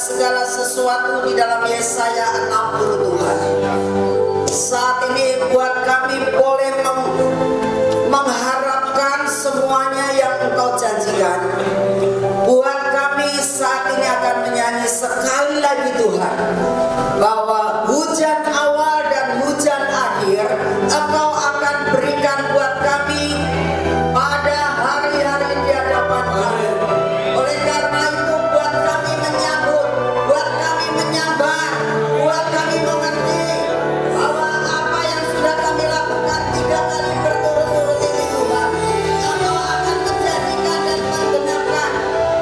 segala sesuatu di dalam Yesaya 60 Tuhan. Saat ini buat kami boleh mengharapkan semuanya yang Engkau janjikan. Buat kami saat ini akan menyanyi sekali lagi Tuhan, bahwa hujan awal dan hujan akhir Engkau akan berikan buat kami pada hari-hari di hadapan kami. Oleh karena itu buat kami menyambut, buat kami menyambar, buat kami mengerti bahwa apa yang sudah kami lakukan 3 kali berturut-turut ini Tuhan, Engkau akan menjadikan dan menggenapkan.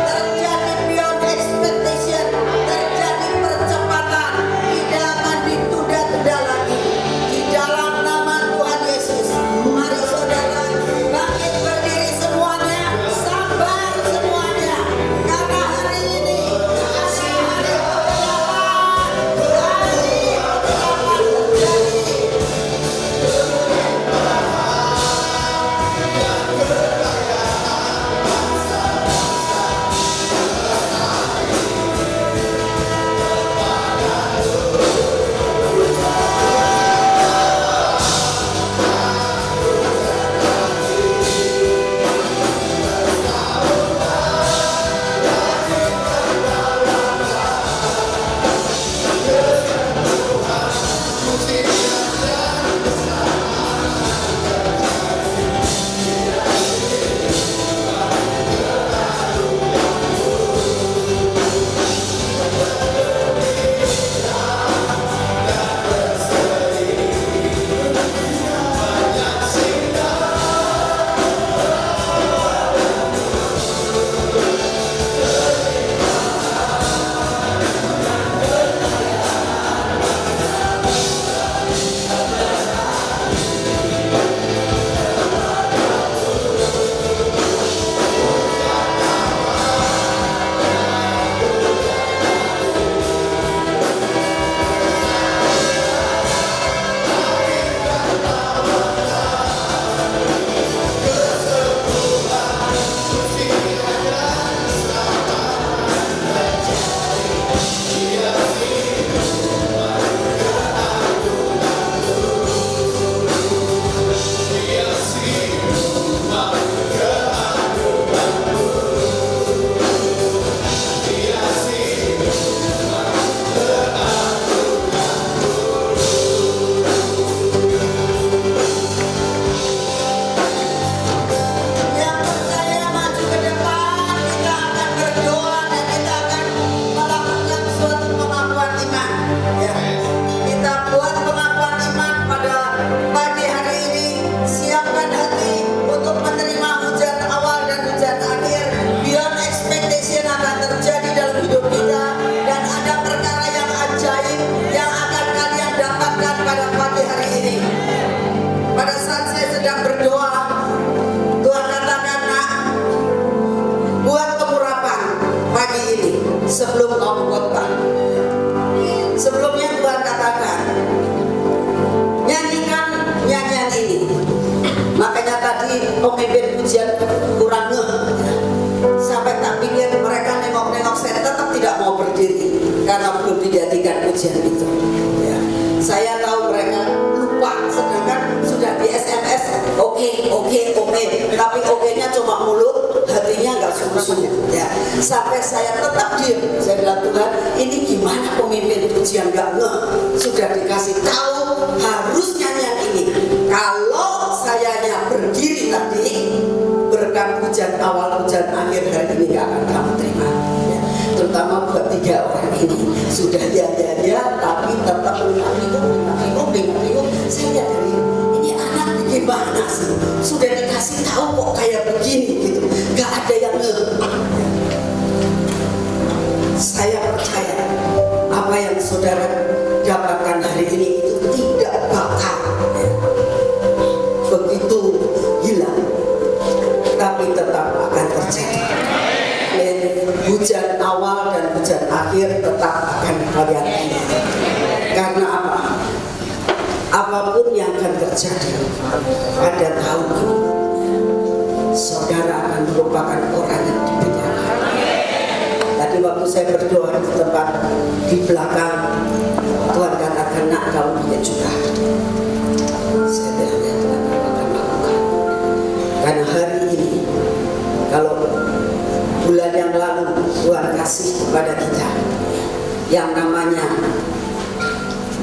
Terjadi beyond expectation, terjadi percepatan, tidak akan ditunda-tunda lagi. Di dalam nama Tuhan Yesus, mari saudara bangkit berdiri semuanya, sabar semuanya, karena hari ini adalah hari kebenaran, terjadi. Yang percaya maju ke depan, kita akan berdoa dan kita akan melakukan suatu pengakuan iman. Ya, kita buat pengakuan iman pada pagi hari ini. Siapkan hati untuk menerima hujan awal dan hujan akhir. Beyond expectation akan terjadi dalam hidup kita, dan ada perkara yang ajaib yang akan kalian dapatkan pada pagi hari ini. Pada saat saya sedang berdoa, Tuhan katakan, nak, buat pengurapan pagi ini sebelum kamu khotbah. Sebelumnya Tuhan katakan, nyanyikan nyanyian ini. Makanya tadi pemimpin pujian kurang ngeh, sampai tak pikir mereka nengok-nengok, saya tetap tidak mau berdiri karena belum dijadikan pujian itu. Ya. Saya tahu mereka lupa, sedangkan sudah di SMS oke, tapi oke-nya cuma mulut, hatinya nggak sungguh-sungguh. Ya. Sampai saya tetap diam. Saya bilang, Tuhan, ini gimana pemimpin pujian nggak ngeh? Sudah dikasih tahu harus nyanyian ini. Kalau sayanya berdiri tadi, berkat hujan awal hujan akhir hari ini nggak akan kamu terima. Ya. Terutama buat 3 orang ini sudah ya, tapi tetap bingung. Saya lihat dari ini anak gimana sih? Sudah dikasih tahu kok kayak begini gitu. Gak ada yang Saya percaya apa yang saudara dapatkan hari ini itu tidak bakal begitu hilang, tapi tetap akan terjadi. Dan hujan awal dan hujan akhir tetap akan kalian lihat. Karena apa? Apapun yang akan terjadi pada tahun ini, saudara akan merupakan orang yang dibedakan. Tadi waktu saya berdoa di tempat di belakang, Tuhan katakan, nak kamu punya juga. Saya bilang, ya Tuhan, aku akan lakukan. Karena hari ini, kalau bulan yang lalu Tuhan kasih kepada kita yang namanya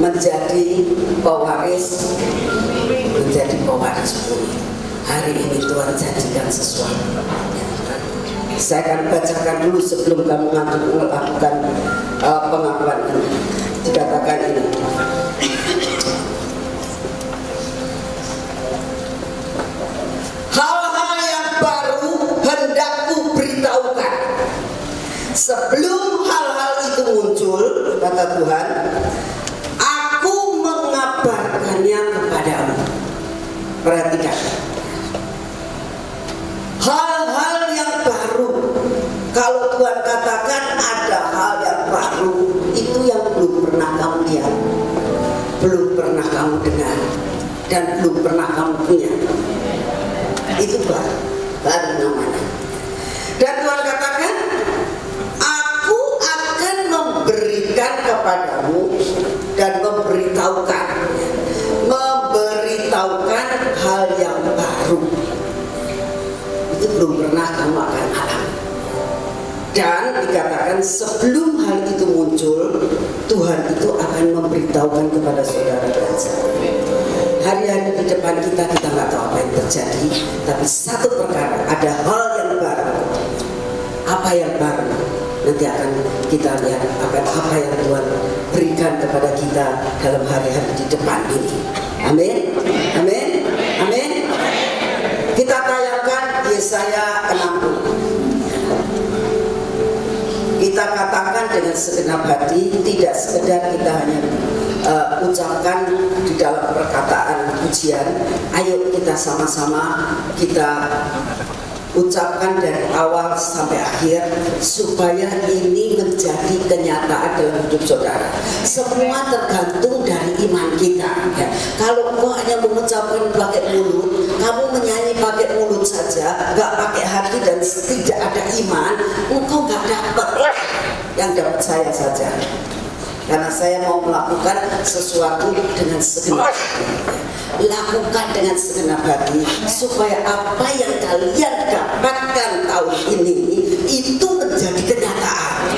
menjadi pewaris bumi. Hari ini Tuhan janjikan sesuatu. Saya akan bacakan dulu sebelum kamu melakukan pengakuan ini. Dikatakan ini. Hal-hal yang baru hendak ku beritahukan. Sebelum hal-hal itu muncul, kata Tuhan, aku mengabarkannya kepadamu. Perhatikan. Hal-hal yang baru. Kalau Tuhan katakan ada hal yang baru, itu yang belum pernah kamu lihat, belum pernah kamu dengar, dan belum pernah kamu punya. Itu baru namanya. Dan Tuhan katakan, aku akan memberikan kepadamu dan memberitahukan hal yang baru. Itu belum pernah kamu akan alami. Dan dikatakan sebelum hal itu muncul, Tuhan itu akan memberitahukan kepada saudara dan saya. Hari-hari di depan kita nggak tahu apa yang terjadi, tapi satu perkara, ada hal yang baru. Apa yang baru? Nanti akan kita lihat akan apa yang Tuhan berikan kepada kita dalam hari-hari di depan ini. Amin, amin, amin. Kita tayangkan Yesaya 60. Kita katakan dengan segenap hati, tidak sekedar kita hanya ucapkan di dalam perkataan pujian. Ayo kita sama-sama kita ucapkan dari awal sampai akhir supaya ini menjadi kenyataan dalam hidup saudara. Semua tergantung dari iman kita, ya. Kalau kau hanya mengucapkan pakai mulut, kamu menyanyi pakai mulut saja, nggak pakai hati dan tidak ada iman, engkau nggak dapat. Yang dapat saya saja. Karena saya mau melakukan sesuatu dengan segenap hati. Lakukan dengan segenap hati supaya apa yang kalian dapatkan tahun ini itu menjadi kenyataan,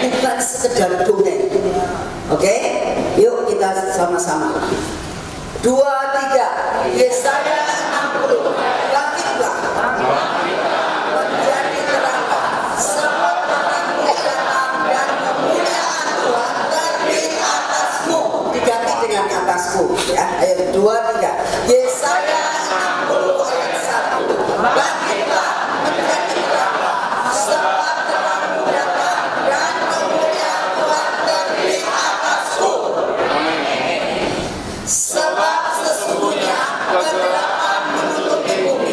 bukan sekedar dongeng. Oke? Yuk kita sama-sama. 2, 3. Yesaya 60. Bangkitlah. Menjadi teranglah. Sebab terangmu datang dan kemuliaan Tuhan terbit atasmu. Diganti dengan atasku. Ya, ayat 2, 3. Yesaya 60 ayat 1. Bangkitlah, menjadi teranglah. Sebab terangmu datang dan kemuliaan Tuhan terbit atasku. Sebab sesungguhnya kegelapan menutupi bumi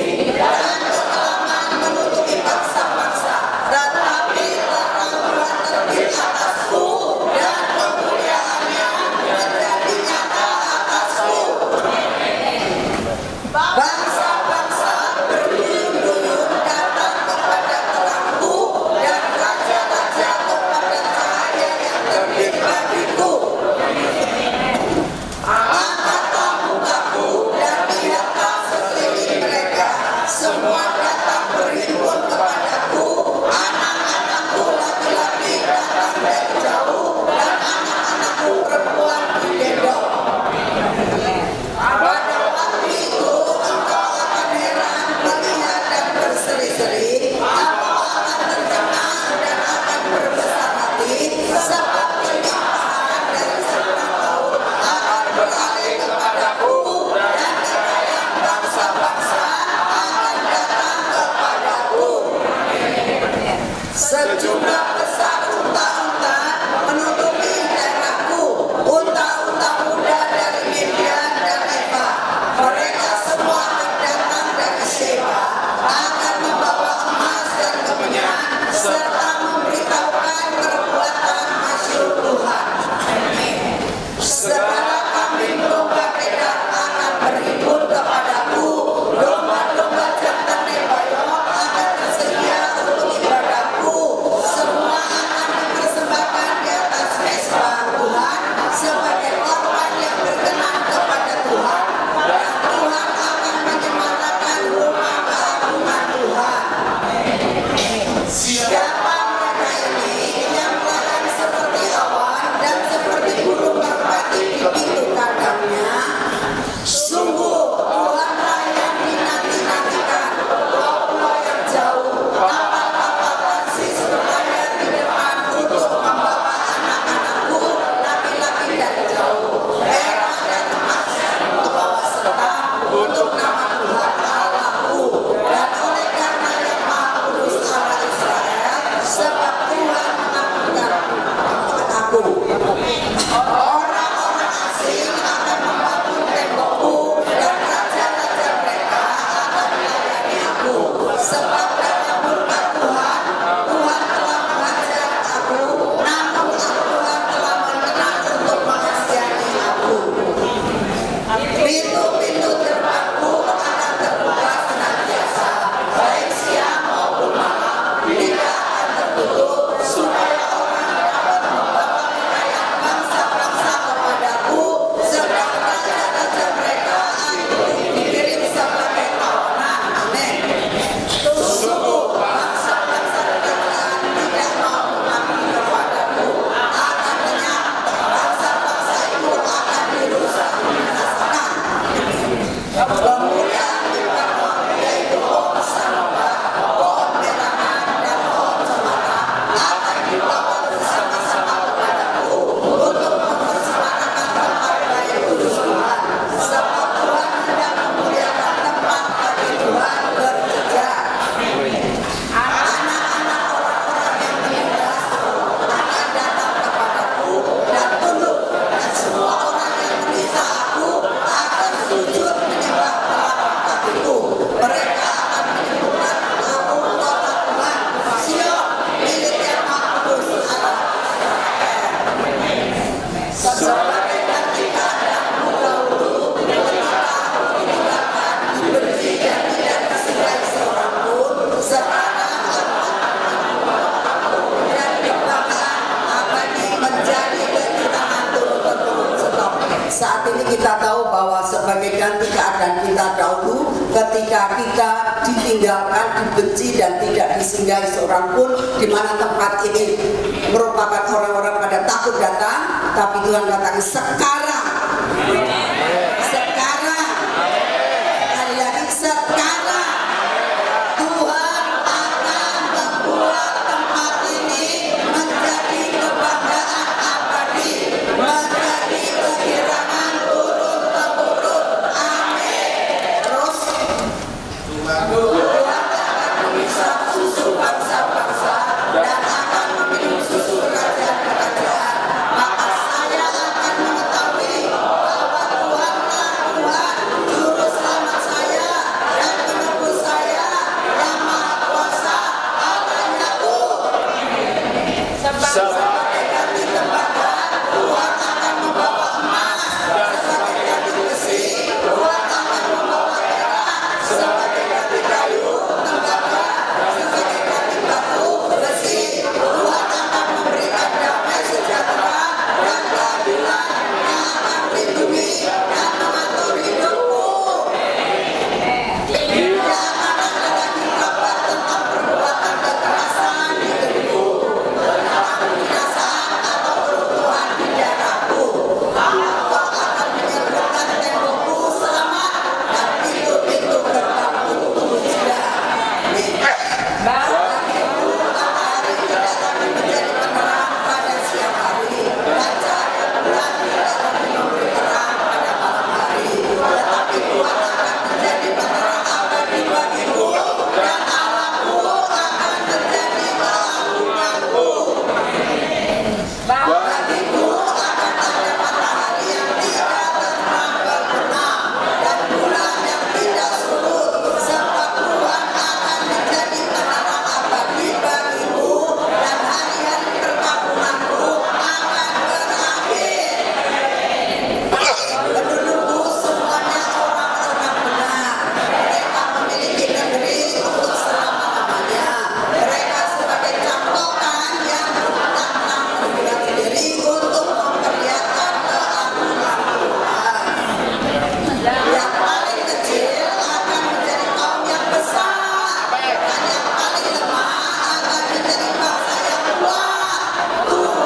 kita tahu bahwa sebagai ganti keadaan kita dahulu, ketika kita ditinggalkan, dibenci dan tidak disinggahi seorang pun, di mana tempat ini merupakan orang-orang pada takut datang, tapi Tuhan katakan sekarang, kali lagi sekarang, Tuhan akan membuat tempat ini menjadi kebanggaan abadi, menjadi kegirangan turun temurun. Amin. Terus Tuhan akan memisah susu bangsa-bangsa dan akan meminum susu kerajaan-kerajaan. Maka saya akan mengetahui bahwa Tuhanlah Tuhan, juru selamat saya dan penebus saya, yang maha kuasa. Haleluya. Sebagai ganti tembaga, Tuhan akan membawa emas. Sebagai ganti besi, Tuhan akan membawa perak. Sebagai ganti kayu, tembaga. Sebagai ganti batu, besi, Tuhan akan memberikan damai sejahtera dan keadilan yang akan melindungi dan mengatur hidupmu. Tidak akan ada lagi kabar tentang perbuatan kekerasan di hidupmu, tentang kebinasaan atau keruntuhan di daerahmu. Aku akan menyebutkan tembokmu selamat dan pintu-pintu gerbangmu terbuka. Bagimu matahari tidak lagi menjadi penerang pada siang hari, dan cahaya bulan tidak lagi memberi terang pada malam hari. Tetapi Tuhan akan menjadi penerang abadi bagimu, dan Allahmu akan menjadi keagunganmu. Bagimu akan ada matahari yang tidak terang berbenam, dan bulan yang tidak surut, sebab Tuhan akan menjadi penerang abadi bagimu, dan hari-hari perkabunganmu akan berakhir. Pendudukmu semuanya orang-orang benar. Mereka memiliki negeri untuk selama-lamanya. Mereka sebagai cangkokan yang bertantang membuat diri untuk memperlihatkan keagungan Tuhan. Yang paling kecil akan menjadi kaum yang besar, dan yang paling lemah akan menjadi bangsa yang kuat. Tuhan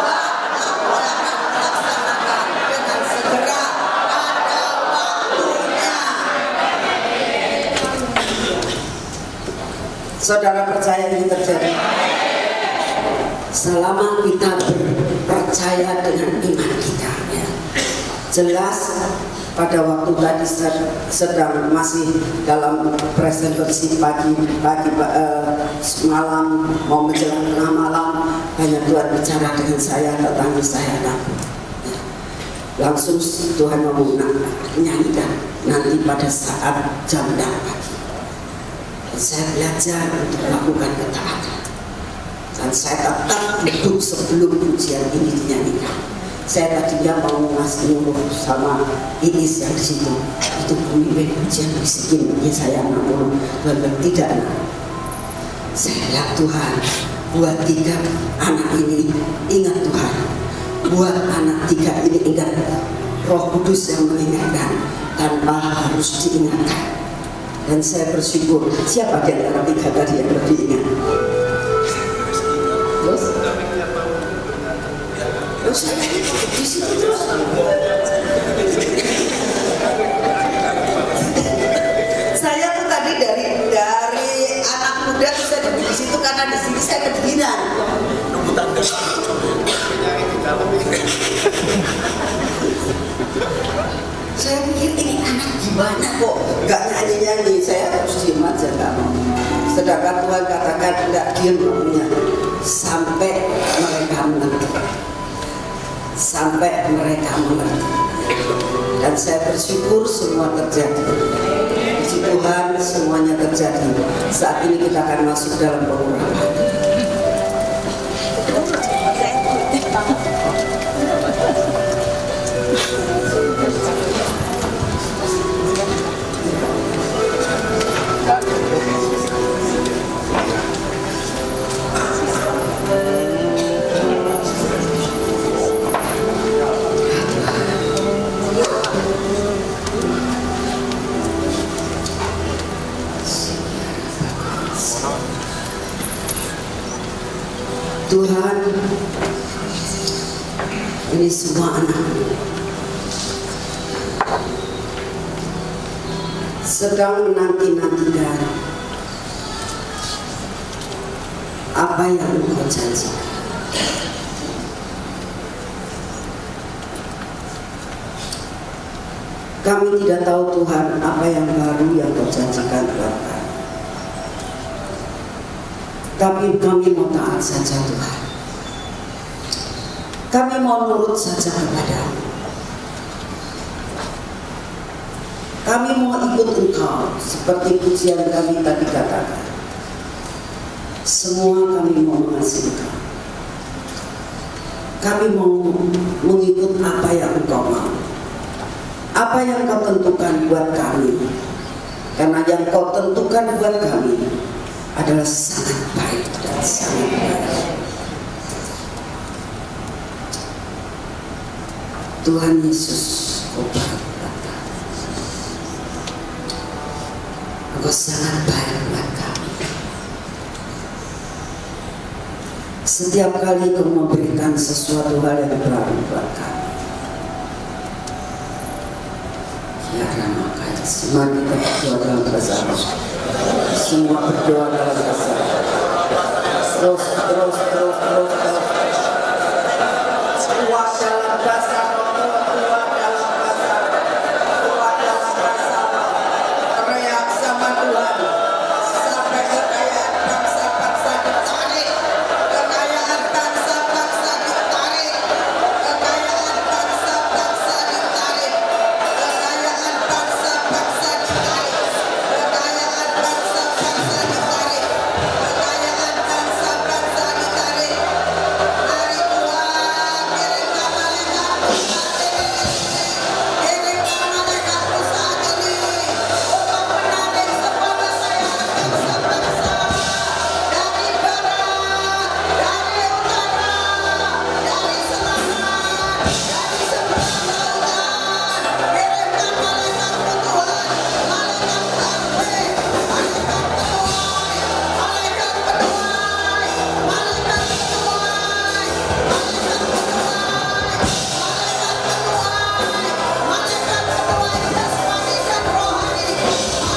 akan melaksanakan dengan segera pada waktunya. Saudara percaya ini terjadi? Selama kita percaya dengan iman kita, ya. Jelas pada waktu tadi sedang masih dalam presentasi pagi malam mau menjelang tengah malam, banyak Tuhan bicara dengan saya tentang saya takut. Ya. Langsung Tuhan mau nyanyikan nanti pada saat jam 6 pagi. Saya belajar untuk melakukan ketaatan, dan saya tetap hidup sebelum pujian ini dinyanyikan. Saya tadinya mau ngasih nyuruh sama Iis yang di situ, itu pemimpin pujian bisikin Yesaya 60. Tuhan bilang tidak. Saya bilang Tuhan, buat 3 anak ini ingat Tuhan, buat anak 3 ini ingat Roh Kudus yang mengingatkan tanpa harus diingatkan. Dan saya bersyukur, siapa di antara 3 tadi yang lebih ingat? Terus saya di situ terus. Saya tuh tadi dari anak muda bisa duduk di situ karena di sini saya kedinginan. Saya pikir ini anak gimana kok gak nyanyi-nyanyi. Saya harus diem aja gak mau. Sedangkan Tuhan katakan tidak diem maunya sampai mereka mengerti. Sampai mereka mengerti. Dan saya bersyukur semua terjadi. Puji Tuhan semuanya terjadi. Saat ini kita akan masuk dalam pengurapan. ini semua anak sedang menanti-nantikan apa yang Engkau janjikan. Kami tidak tahu Tuhan apa yang baru yang Kau janjikan buat kami. Tapi kami mau taat saja Tuhan. Kami mau nurut saja kepada-Mu. Kami mau ikut Engkau seperti pujian kami tadi katakan. Semua kami mau mengasihi Engkau. Kami mau mengikut apa yang Engkau mau. Apa yang Kau tentukan buat kami. Karena yang Kau tentukan buat kami adalah sangat baik dan sangat baik. Tuhan Yesus, Kau berkata, Engkau sangat baik buat kami. Setiap kali Kau memberikan sesuatu hal yang baru buat kami. Ya Rama Kaya, semua kita berdoa dalam bahasa Arab. Semua berdoa dalam bahasa Arab. Terus. Kuat dalam bahasa Arab, kuat dalam bahasa Arab, kuat dalam bahasa Arab. Teriak sama Tuhan sampai kekayaan bangsa-bangsa ditarik, kekayaan bangsa-bangsa ditarik, kekayaan bangsa-bangsa ditarik, kekayaan bangsa-bangsa ditarik, kekayaan bangsa-bangsa ditarik, kekayaan bangsa-bangsa ditarik. Mari Tuhan kirimkan malaikat-Mu saat ini, kirimkan malaikat-Mu saat ini untuk menarik semua kekayaan bangsa-bangsa dari barat, dari utara, dari selatan, dari seberang lautan. Kirimkan malaikat-Mu Tuhan, malaikat penuai, malaikat penuai, malaikat penuai, malaikat penuai, malaikat penuai jasmani dan rohani,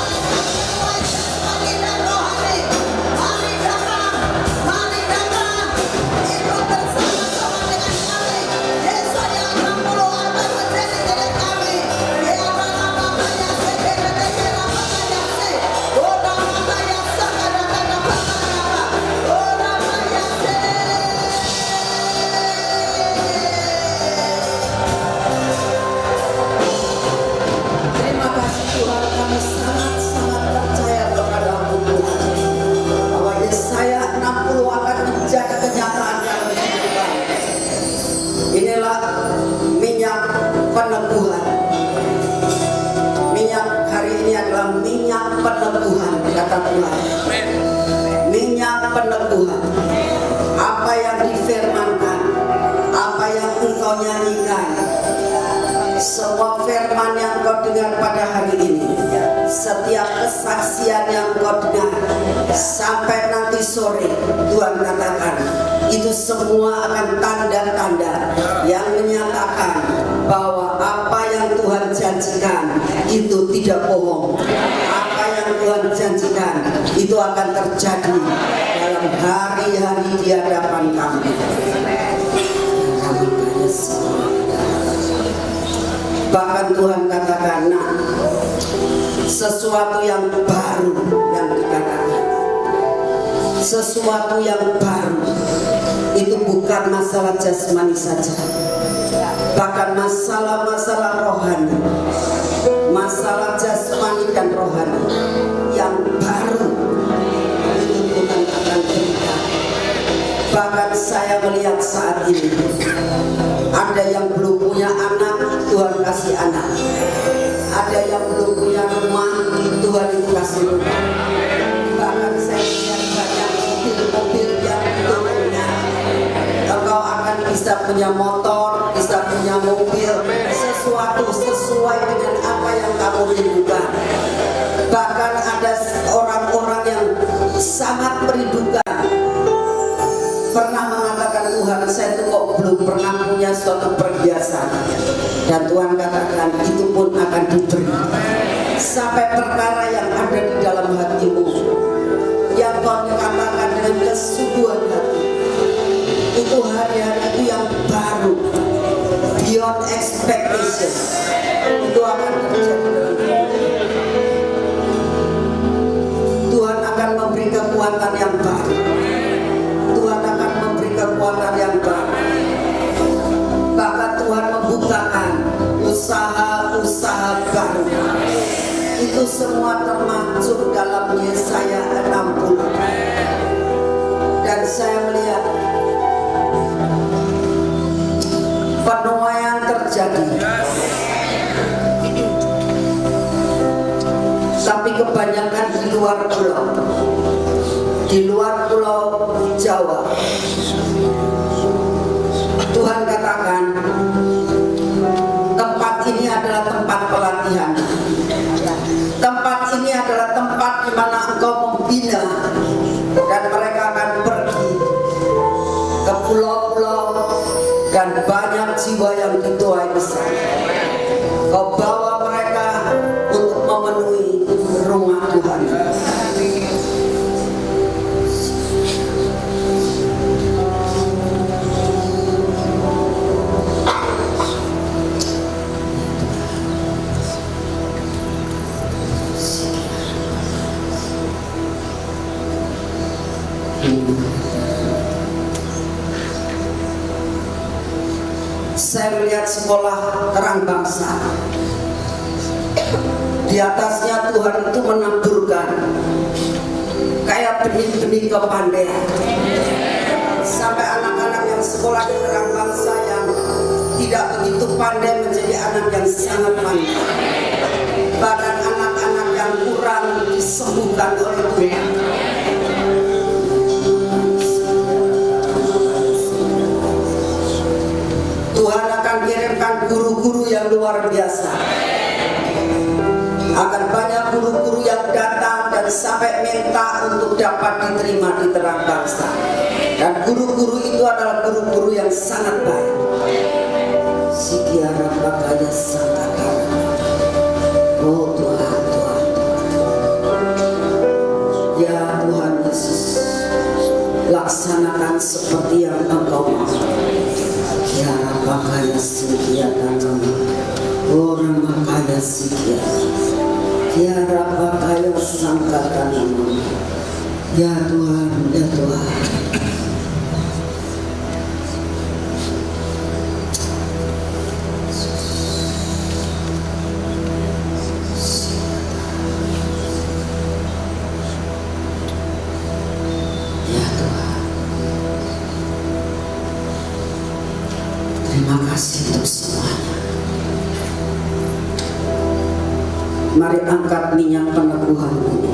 malaikat penuai jasmani dan rohani. Mari datang, ikut bersama-sama dengan kami. Yesaya 60 akan menjadi milik kami. Ya Ramamaya Sekedekera Ramamaya Se, O Ramamaya Sakadakada Pasanapa, O Ramaya Se. Terima kasih Tuhan, kami sangat-sangat percaya kepada-Mu Tuhan, bahwa Yesaya 60 akan menjadi kenyataan dalam hidup kami. Inilah minyak peneguhan. Minyak hari ini adalah minyak peneguhan, kata Tuhan. Minyak peneguhan. Apa yang difirmankan, apa yang Engkau nyanyikan, semua firman yang Kau dengar pada hari ini, setiap kesaksian yang Kau dengar sampai nanti sore, Tuhan katakan itu semua akan tanda-tanda yang menyatakan bahwa apa yang Tuhan janjikan itu tidak bohong. Apa yang Tuhan janjikan itu akan terjadi dalam hari-hari di hadapan kami. Kami banyak semua. Bahkan Tuhan katakan, nah, sesuatu yang baru yang dikatakan, sesuatu yang baru itu bukan masalah jasmani saja, bahkan masalah-masalah rohani, masalah jasmani dan rohani yang baru itu Tuhan akan berikan. Bahkan saya melihat saat ini ada yang belum punya anak, Tuhan kasih anak. Ada yang belum punya rumah, Tuhan itu kasih rumah. Bahkan saya lihat banyak mobil-mobil yang belum punya. Engkau akan bisa punya motor, bisa punya mobil, sesuatu sesuai dengan apa yang kamu rindukan. Bahkan ada orang-orang yang sangat merindukan, pernah mengatakan, Tuhan, saya tuh kok belum pernah punya suatu perhiasan katakan itu pun akan diberi. Sampai perkara yang ada di dalam hatimu, yang kau katakan dengan kesungguhan hati, itu hari-hari itu yang baru, beyond expectation, itu akan terjadi dalam hidup. Tuhan akan memberi kekuatan yang baru. Tuhan akan memberi kekuatan yang baru. Bahkan Tuhan membukakan usaha-usaha baru. Itu semua termasuk dalam Yesaya 60. Dan saya melihat penuaian terjadi. Tapi kebanyakan di luar pulau. Di luar pulau Jawa. Tuhan katakan tempat ini adalah tempat pelatihan. Tempat ini adalah tempat di mana engkau membina, dan mereka akan pergi ke pulau-pulau dan banyak jiwa yang dituai besar. Kau bawa mereka untuk memenuhi rumah Tuhan. Saya melihat sekolah terang bangsa. Di atasnya Tuhan itu menaburkan kayak benih-benih kepandaian. Sampai anak-anak yang sekolah di terang bangsa yang tidak begitu pandai menjadi anak yang sangat pandai. Bahkan anak-anak yang kurang disembuhkan oleh Tuhan. Tuhan akan kirimkan guru-guru yang luar biasa. Akan banyak guru-guru yang datang dan sampai minta untuk dapat diterima di terang bangsa. Dan guru-guru itu adalah guru-guru yang sangat baik. Sikiara pakanya sangkata. Oh Tuhan, Tuhan, Tuhan. Ya Tuhan Yesus, laksanakan seperti yang Engkau mau. Ya pakaya sikiara nama. Orang makanya sikiara. Ya pakaya sangkata nama. Ya Tuhan, ya Tuhan. Terima kasih untuk semuanya. Mari angkat minyak peneguhan ini.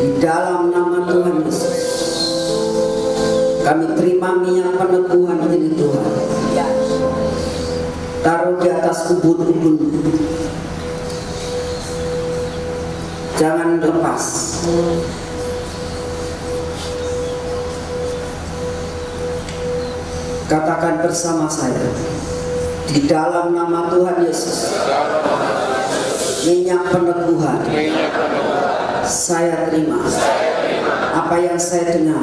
Di dalam nama Tuhan Yesus, kami terima minyak peneguhan ini Tuhan. Taruh di atas ubun-ubun. Jangan lepas. Katakan bersama saya, di dalam nama Tuhan Yesus, minyak peneguhan, saya terima. Apa yang saya dengar,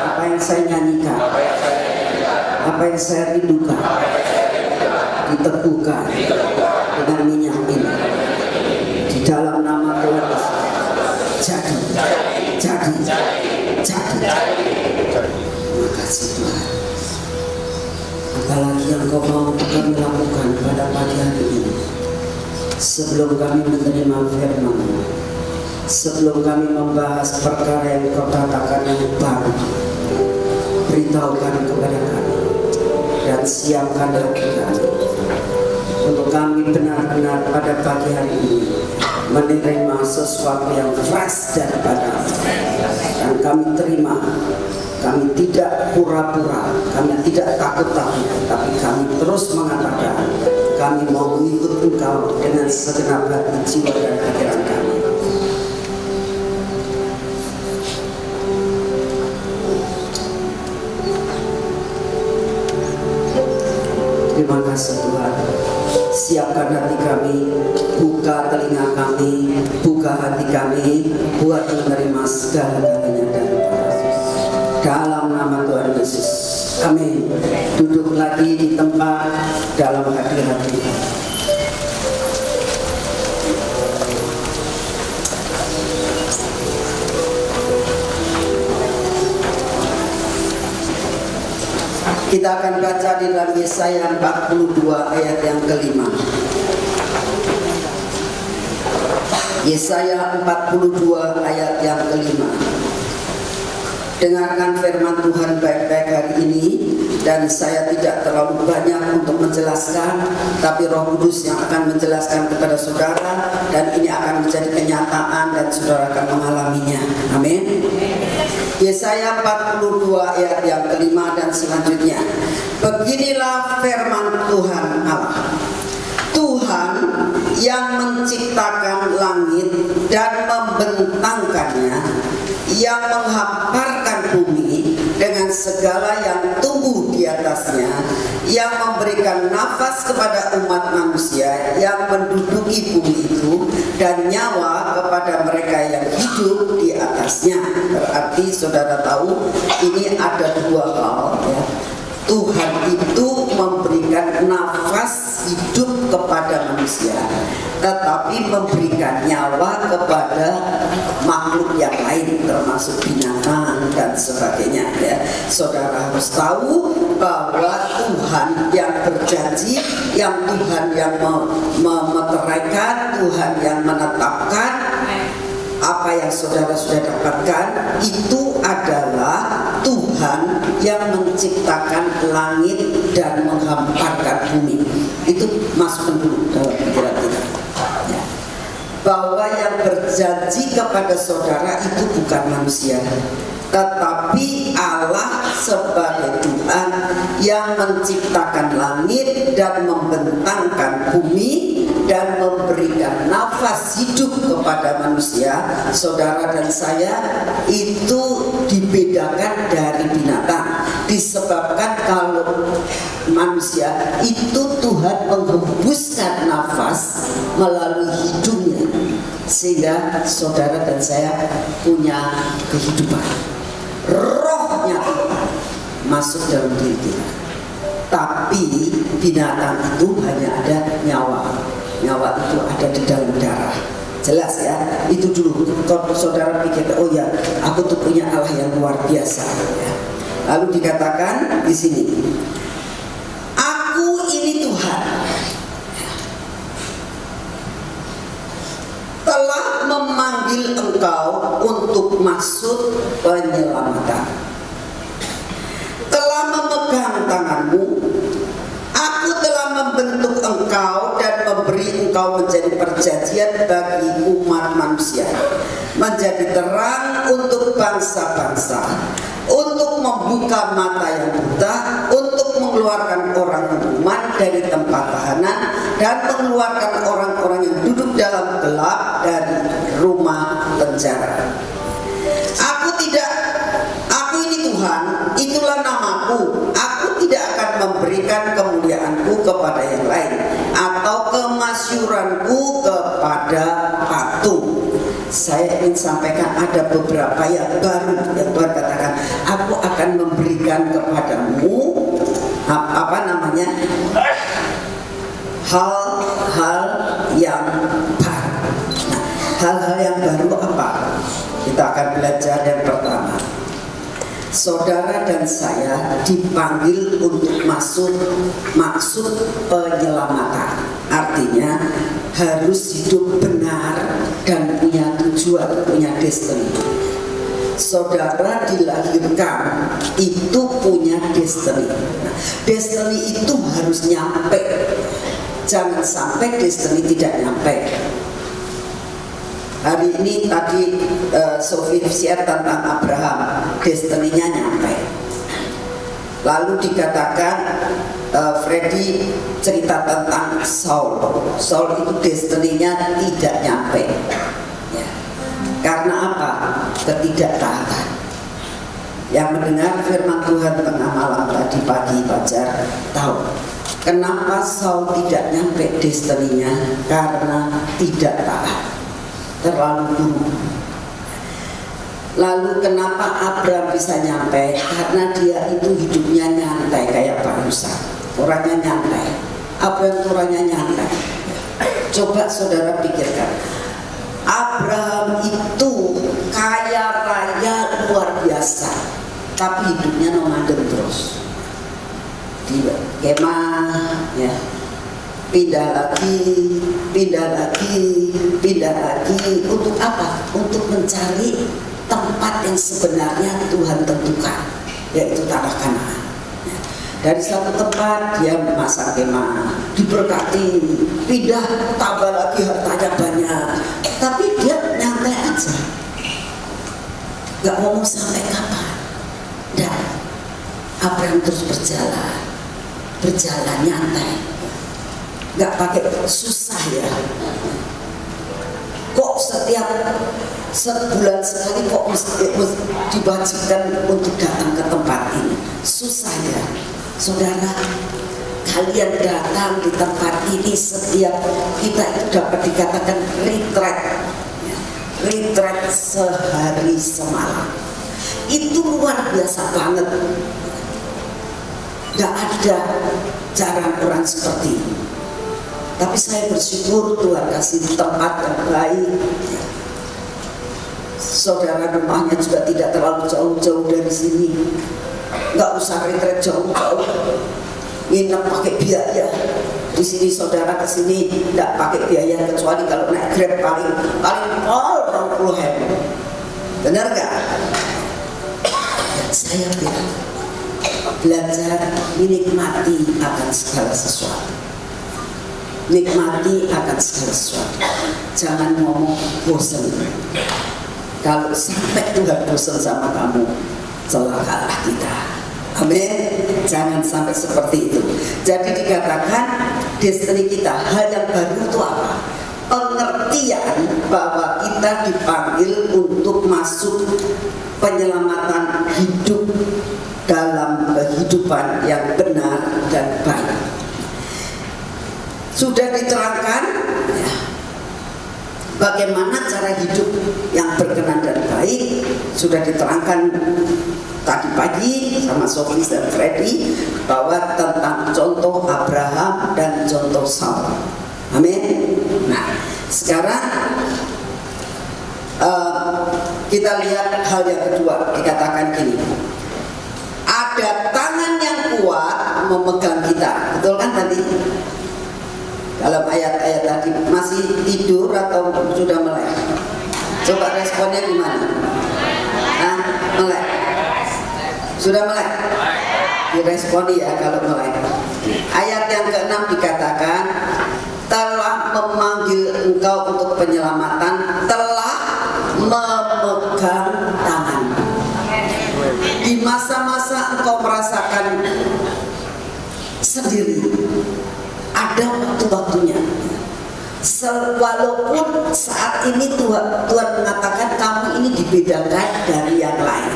apa yang saya nyanyikan, apa yang saya rindukan, diteguhkan dengan minyak ini. Di dalam nama Tuhan Yesus, jadi. Terima kasih Tuhan. Apalagi yang Kau mau kami lakukan pada pagi hari ini. Sebelum kami menerima firman, sebelum kami membahas perkara yang Kau katakan yang baru, beritahukan kepada kami dan siapkan hati kami untuk kami benar-benar pada pagi hari ini menerima sesuatu yang fresh daripada dan kami terima. Kami tidak pura-pura, kami tidak takut-takut, tapi kami terus mengatakan kami mau mengikut Engkau dengan segenap hati, jiwa dan pikiran kami. Terima kasih Tuhan. Siapkan hati kami, buka telinga kami, buka hati kami buat menerima segala-galanya dari Yesus. Dalam nama Tuhan Yesus. Amin. Duduk lagi di tempat dalam hadirat Tuhan. Kita akan baca di dalam Yesaya 42 ayat yang kelima. Yesaya 42 ayat yang kelima. Dengarkan firman Tuhan baik-baik hari ini, dan saya tidak terlalu banyak untuk menjelaskan, tapi Roh Kudus yang akan menjelaskan kepada saudara, dan ini akan menjadi kenyataan dan saudara akan mengalaminya. Amin. Yesaya 42 ayat yang kelima dan selanjutnya. Beginilah firman Tuhan Allah, Tuhan yang menciptakan langit dan membentangkannya, yang menghamparkan bumi dengan segala yang tumbuh di atasnya, yang memberikan nafas kepada umat manusia yang menduduki bumi itu, dan nyawa kepada mereka yang hidup di atasnya. Berarti saudara tahu ini ada dua hal ya. Tuhan itu memberikan nafas hidup kepada manusia, tetapi memberikan nyawa kepada makhluk yang lain, termasuk binatang dan sebagainya ya. Saudara harus tahu bahwa Tuhan yang berjanji, yang Tuhan yang memeteraikan, Tuhan yang menetapkan apa yang saudara sudah dapatkan itu adalah Tuhan yang menciptakan langit dan menghamparkan bumi. Itu masukkan dulu dalam pikiran kita ya. Bahwa yang berjanji kepada saudara itu bukan manusia, tetapi Allah sebagai Tuhan yang menciptakan langit dan membentangkan bumi dan memberikan nafas hidup kepada manusia. Saudara dan saya itu dibedakan dari binatang, disebabkan kalau manusia itu Tuhan menghembuskan nafas melalui hidungnya, sehingga saudara dan saya punya kehidupan. Rohnya masuk dalam diri kita. Tapi binatang itu hanya ada nyawa. Nyawa itu ada di dalam darah. Jelas ya. Itu dulu. Kalau saudara pikir, oh ya, aku tuh punya Allah yang luar biasa ya. Lalu dikatakan di sini, aku ini Tuhan telah memanggil engkau untuk masuk penyelamatan, telah memegang tanganmu, aku telah membentuk engkau dan memberi engkau menjadi perjanjian bagi umat manusia, menjadi terang untuk bangsa-bangsa, untuk membuka mata yang buta, untuk mengeluarkan orang hukuman dari tempat tahanan, dan mengeluarkan orang-orang yang duduk dalam gelap dari rumah penjara. Aku ini Tuhan, itulah namaku. Aku tidak akan memberikan kemuliaanku kepada yang lain, atau kemasyuranku kepada patung. Saya ingin sampaikan ada beberapa yang baru yang Tuhan katakan, aku akan memberikan kepadamu hal-hal yang baru. Nah, hal-hal yang baru apa? Kita akan belajar yang pertama. Saudara dan saya dipanggil untuk masuk maksud penyelamatan. Artinya harus hidup benar dan punya tujuan, punya destiny. Saudara dilahirkan itu punya destiny. Nah, destiny itu harus nyampe. Jangan sampai destiny tidak nyampe. Hari ini tadi Sophie share tentang Abraham, destiny-nya nyampe. Lalu dikatakan Freddy cerita tentang Saul. Saul itu destiny-nya tidak nyampe ya. Karena apa? Ketidaktaatan. Yang mendengar firman Tuhan tengah malam tadi pagi Fajar tahu Kenapa Saul tidak nyampe destininya? Karena tidak taat, terlalu buru. Lalu kenapa Abraham bisa nyampe? Karena dia itu hidupnya nyantai kayak Pak Musa. Orangnya nyantai. Abraham itu orangnya nyantai. Coba saudara pikirkan, Abraham itu kaya raya luar biasa, tapi hidupnya nomaden terus. Di kemah, ya, pindah lagi. Untuk apa? Untuk mencari tempat yang sebenarnya Tuhan tentukan, yaitu tanah Kanaan. Dari satu tempat dia memasang kemah, diberkati, pindah, tambah lagi hartanya banyak, tapi dia nyantai aja, nggak mau sampai kapan. Dan Abraham terus berjalan nyantai, nggak pakai susah ya. Kok setiap sebulan sekali kok mesti diwajibkan untuk datang ke tempat ini? Susah ya, saudara. Kalian datang di tempat ini, setiap kita itu dapat dikatakan retreat sehari semalam. Itu luar biasa banget. Gak ada jarang orang seperti ini. Tapi saya bersyukur Tuhan kasih tempat yang baik. Saudara, rumahnya juga tidak terlalu jauh-jauh dari sini. Gak usah retret jauh-jauh, nginep pakai biaya. Di sini saudara ke sini tidak pakai biaya, kecuali kalau naik Grab paling 20.000. Benar gak? Saya bilang, belajar menikmati akan segala sesuatu. Nikmati akan segala sesuatu. Jangan ngomong bosan. Kalau sampai Tuhan bosan sama kamu, celakalah kita. Amin. Jangan sampai seperti itu. Jadi dikatakan destiny kita, hal yang baru itu apa? Pengertian bahwa kita dipanggil untuk masuk penyelamatan hidup dalam kehidupan yang benar dan baik. Sudah diterangkan ya, bagaimana cara hidup yang berkenan dan baik. Sudah diterangkan tadi pagi sama Sophie dan Freddy bahwa tentang contoh Abraham dan contoh Saul. Amin. Nah, sekarang kita lihat hal yang kedua. Dikatakan gini, ada tangan yang kuat memegang kita. Betul kan tadi? Dalam ayat-ayat tadi, masih tidur atau sudah melek? Coba responnya gimana? Melek? Sudah melek? Diresponi ya kalau melek. Ayat yang ke-6 dikatakan, telah memanggil engkau untuk penyelamatan, telah memegang tangan. Di masa-masa engkau merasakan sendiri, ada waktu-waktunya. Walaupun saat ini Tuhan mengatakan kamu ini dibedakan dari yang lain,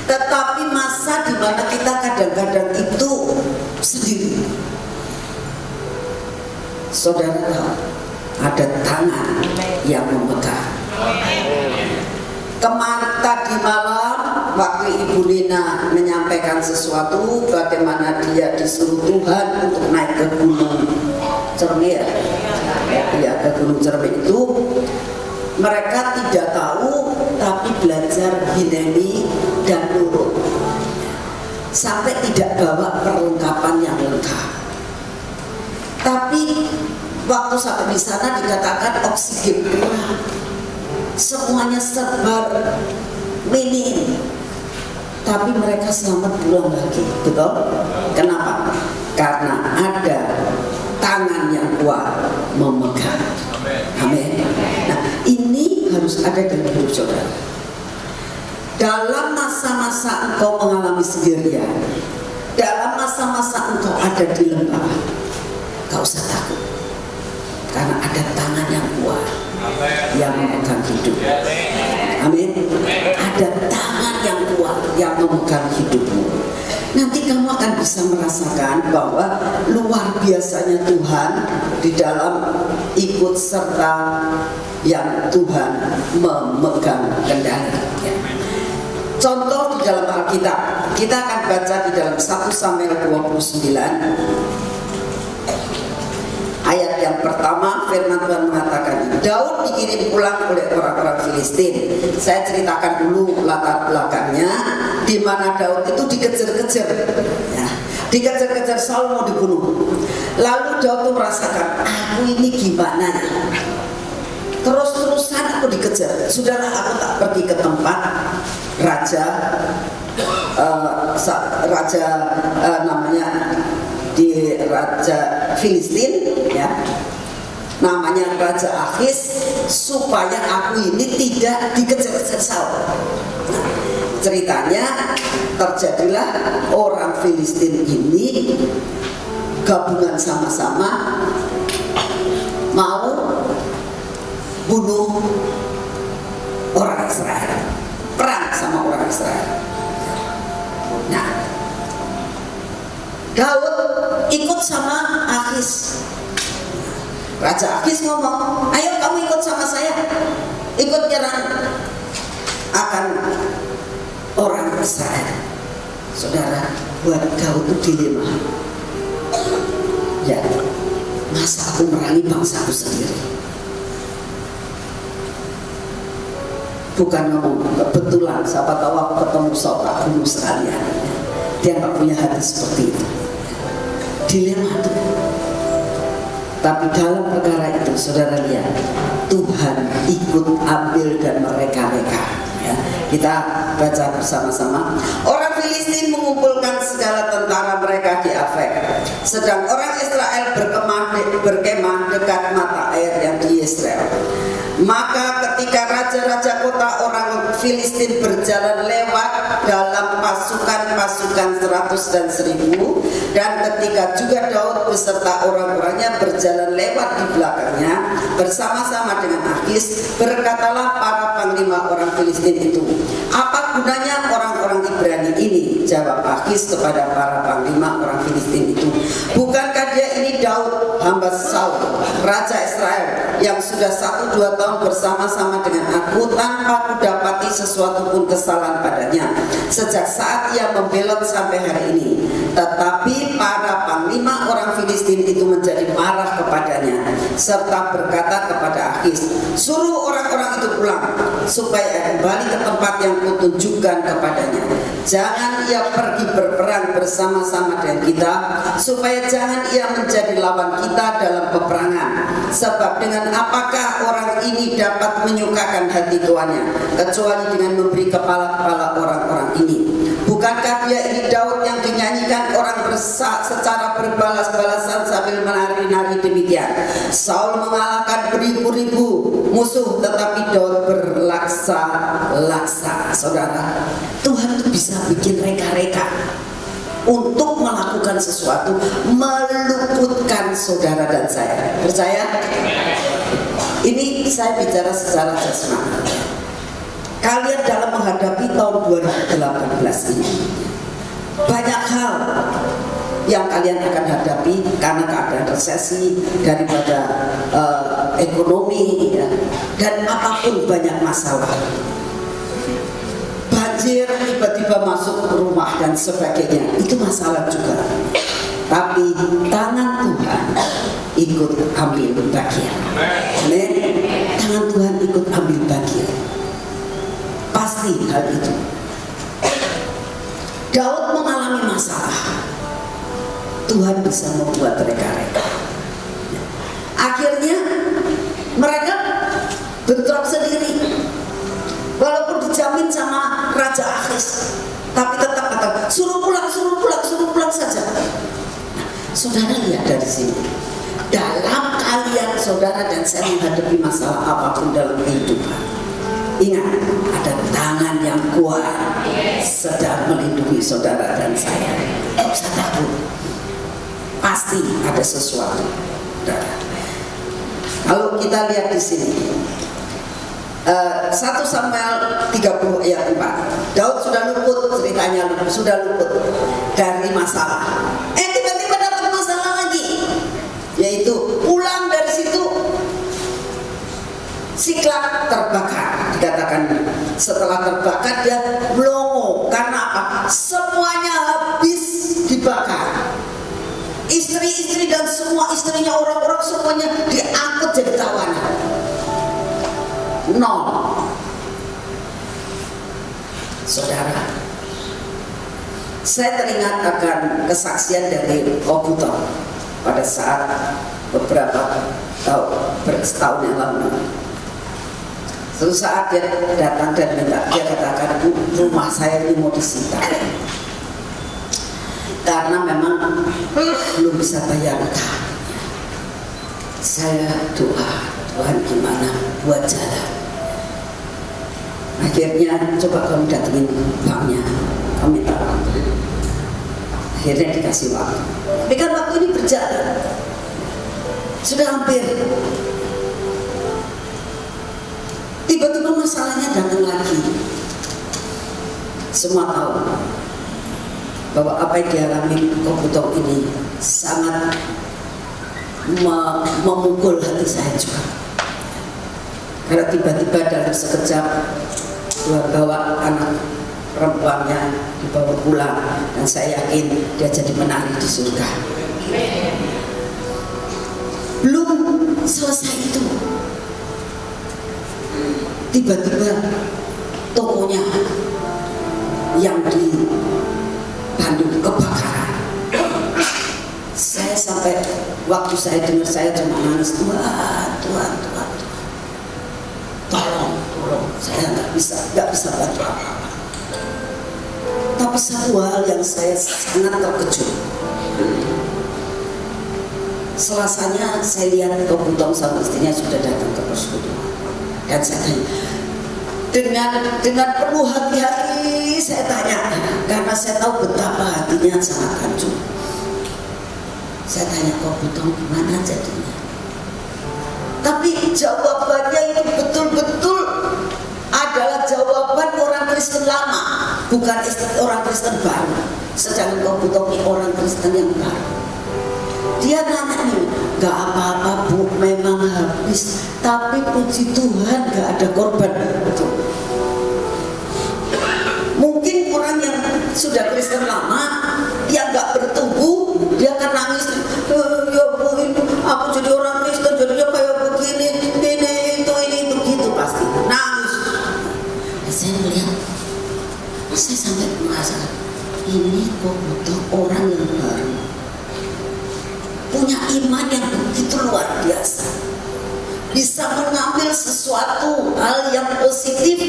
tetapi masa di mana kita kadang-kadang itu sendiri. Saudara tahu, ada tangan yang memegang. Kemarin tadi malam waktu Ibu Lina menyampaikan sesuatu, bagaimana dia disuruh Tuhan untuk naik ke Gunung Cermai, ya ke Gunung Cermai itu, mereka tidak tahu tapi belajar Hineni dan nurut, sampai tidak bawa perlengkapan yang lengkap. Tapi waktu sampai di sana dikatakan oksigen kurang, semuanya serba minim, tapi mereka selamat pulang lagi. Betul? Kenapa? Karena ada tangan yang kuat memegang. Amin. Nah, ini harus ada dalam hidup saudara. Dalam masa-masa engkau mengalami sendirian, dalam masa-masa engkau ada di lembah, gak usah takut, karena ada tangan yang kuat yang memegang hidup. Amin. Ada tangan yang kuat yang memegang hidupmu. Nanti kamu akan bisa merasakan bahwa biasanya Tuhan di dalam ikut serta yang Tuhan memegang kendali. Contoh di dalam Alkitab, kita akan baca di dalam 1 Samuel 29 ayat yang pertama. Firman Tuhan mengatakan, Daud dikirim pulang oleh orang-orang Filistin. Saya ceritakan dulu latar belakangnya, di mana Daud itu dikejar-kejar, ya, dikejar-kejar Saul mau dibunuh. Lalu Daud tuh merasakan, aku ini gimana ya? Terus-terusan aku dikejar. Sudahlah, aku tak pergi ke tempat raja namanya di Raja Filistin, ya, namanya Raja Akhis, supaya aku ini tidak dikejar-kejar Saul. Ceritanya terjadilah orang Filistin ini gabungan sama-sama mau bunuh orang Israel, perang sama orang Israel. Nah, Daud ikut sama Akhis. Raja Akhis ngomong, ayo kamu ikut sama saya, ikut nyerang akan orang Israel. Saudara, buat Daud itu dilema. Ya, masa aku merangi bangsaku sendiri? Bukan ngomong kebetulan, siapa tahu aku ketemu saudara bunuh sekalian. Dia nggak punya hati seperti itu. Dilema itu. Tapi dalam perkara itu, saudara lihat, Tuhan ikut ambil dan mereka-reka. Ya, kita baca bersama-sama. Orang Filistin mengumpulkan segala tentara mereka di Afek, sedang orang Israel berkemah dekat mata air yang di Yesreel. Maka ketika raja-raja kota orang Filistin berjalan lewat dalam pasukan-pasukan 100 dan 1000, dan ketika juga Daud beserta orang-orangnya berjalan lewat di belakangnya bersama-sama dengan Akhis, berkatalah para panglima orang Filistin itu, apa gunanya orang-orang Ibrani ini? Jawab Akhis kepada para panglima orang Filistin itu, bukankah dia ini Daud, hamba Saul, raja Israel, yang sudah 1-2 tahun bersama-sama dengan aku tanpa kudapati sesuatu pun kesalahan padanya sejak saat ia membelot sampai hari ini. Tetapi para panglima orang Filistin itu menjadi marah kepadanya serta berkata kepada Akhis, suruh orang-orang itu pulang supaya kembali ke tempat yang kutunjukkan kepadanya. Jangan ia pergi berperang bersama-sama dengan kita, supaya jangan ia menjadi lawan kita dalam peperangan. Sebab dengan apakah orang ini dapat menyukakan hati tuannya, kecuali dengan memberi kepala-kepala orang-orang ini? Bukankah dia ini Daud yang dinyanyikan orang secara berbalas-balasan sambil menari-nari demikian? Saul mengalahkan beribu-ribu musuh, tetapi Daud berlaksa-laksa. Saudara, Tuhan itu bisa bikin reka-reka untuk melakukan sesuatu, meluputkan saudara dan saya. Percaya? Ini saya bicara secara jasmani. Kalian dalam menghadapi tahun 2018 ini, banyak hal yang kalian akan hadapi karena keadaan resesi, daripada ekonomi, ya, dan apapun banyak masalah. Banjir tiba-tiba masuk ke rumah dan sebagainya, itu masalah juga. Tapi tangan Tuhan ikut ambil bagian. Amin. Tangan Tuhan ikut ambil bagian. Pasti hal itu. Daud mengalami masalah, Tuhan bisa membuat reka-reka. Akhirnya mereka bentrok sendiri, walaupun dijamin sama Raja Akhis, tapi tetap kata suruh pulang saja. Nah, saudara lihat dari sini, dalam kalian saudara dan saya menghadapi masalah apapun dalam kehidupan, ingat ada tangan yang kuat sedang melindungi saudara dan saya. Tidak usah takut, pasti ada sesuatu. Kalau kita lihat di sini, 1 Samuel 30 ayat 4, Daud sudah luput, ceritanya sudah luput dari masalah. Tiba-tiba dapat masalah lagi. Siklag terbakar. Dikatakan setelah terbakar dia melongo. Karena apa? Semuanya habis dibakar. Istri-istri dan semua istrinya orang-orang semuanya diangkut jadi tawanan. Nol. Saudara, saya teringat akan kesaksian dari Kobuto pada saat beberapa tahun yang lalu. Suatu saat dia datang dan minta, dia katakan, rumah saya ini mau disita karena memang belum bisa bayar utang. Saya doa, Tuhan gimana buat jalan. Akhirnya coba kamu datengin banknya, kamu minta waktu. Akhirnya dikasih waktu. Tapi kan waktu ini berjalan, sudah hampir. Tiba-tiba masalahnya datang lagi. Semua tahu bahwa apa yang dialami Kobuto ini sangat memukul hati saya juga. Karena tiba-tiba dalam sekejap Tuhan bawa anak perempuannya, dibawa pulang, dan saya yakin dia jadi menari di surga. Belum selesai itu, tiba-tiba tokonya yang di Bandung kebakaran. Saya sampai waktu saya dengar, saya cuma nangis, Tuhan, tolong, saya nggak bisa bantu apa-apa. Tapi satu hal yang saya sangat terkejut, Selasanya saya lihat Kobuto sama istrinya sudah datang ke persekutuan, dan saya tanya dengan penuh hati-hati, saya tanya karena saya tahu betapa hatinya sangat hancur. Saya tanya, Kobuto gimana jadinya? Tapi jawabannya itu betul-betul adalah jawaban orang Kristen lama, bukan orang Kristen baru. Sedangkan Kobuto orang Kristen yang baru. Dia nanya nih, gak apa-apa Bu, memang habis, tapi puji Tuhan gak ada korban. Betul. Mungkin orang yang sudah Kristen lama, dia gak bertumbuh, dia akan nangis. Ya Bu, aku jadi orang Kristen, jadinya kayak begini, ini itu gitu pasti nangis. Dan saya melihat, saya sampai merasakan ini kok butuh orang yang baru, punya iman yang begitu luar biasa, bisa mengambil sesuatu hal yang positif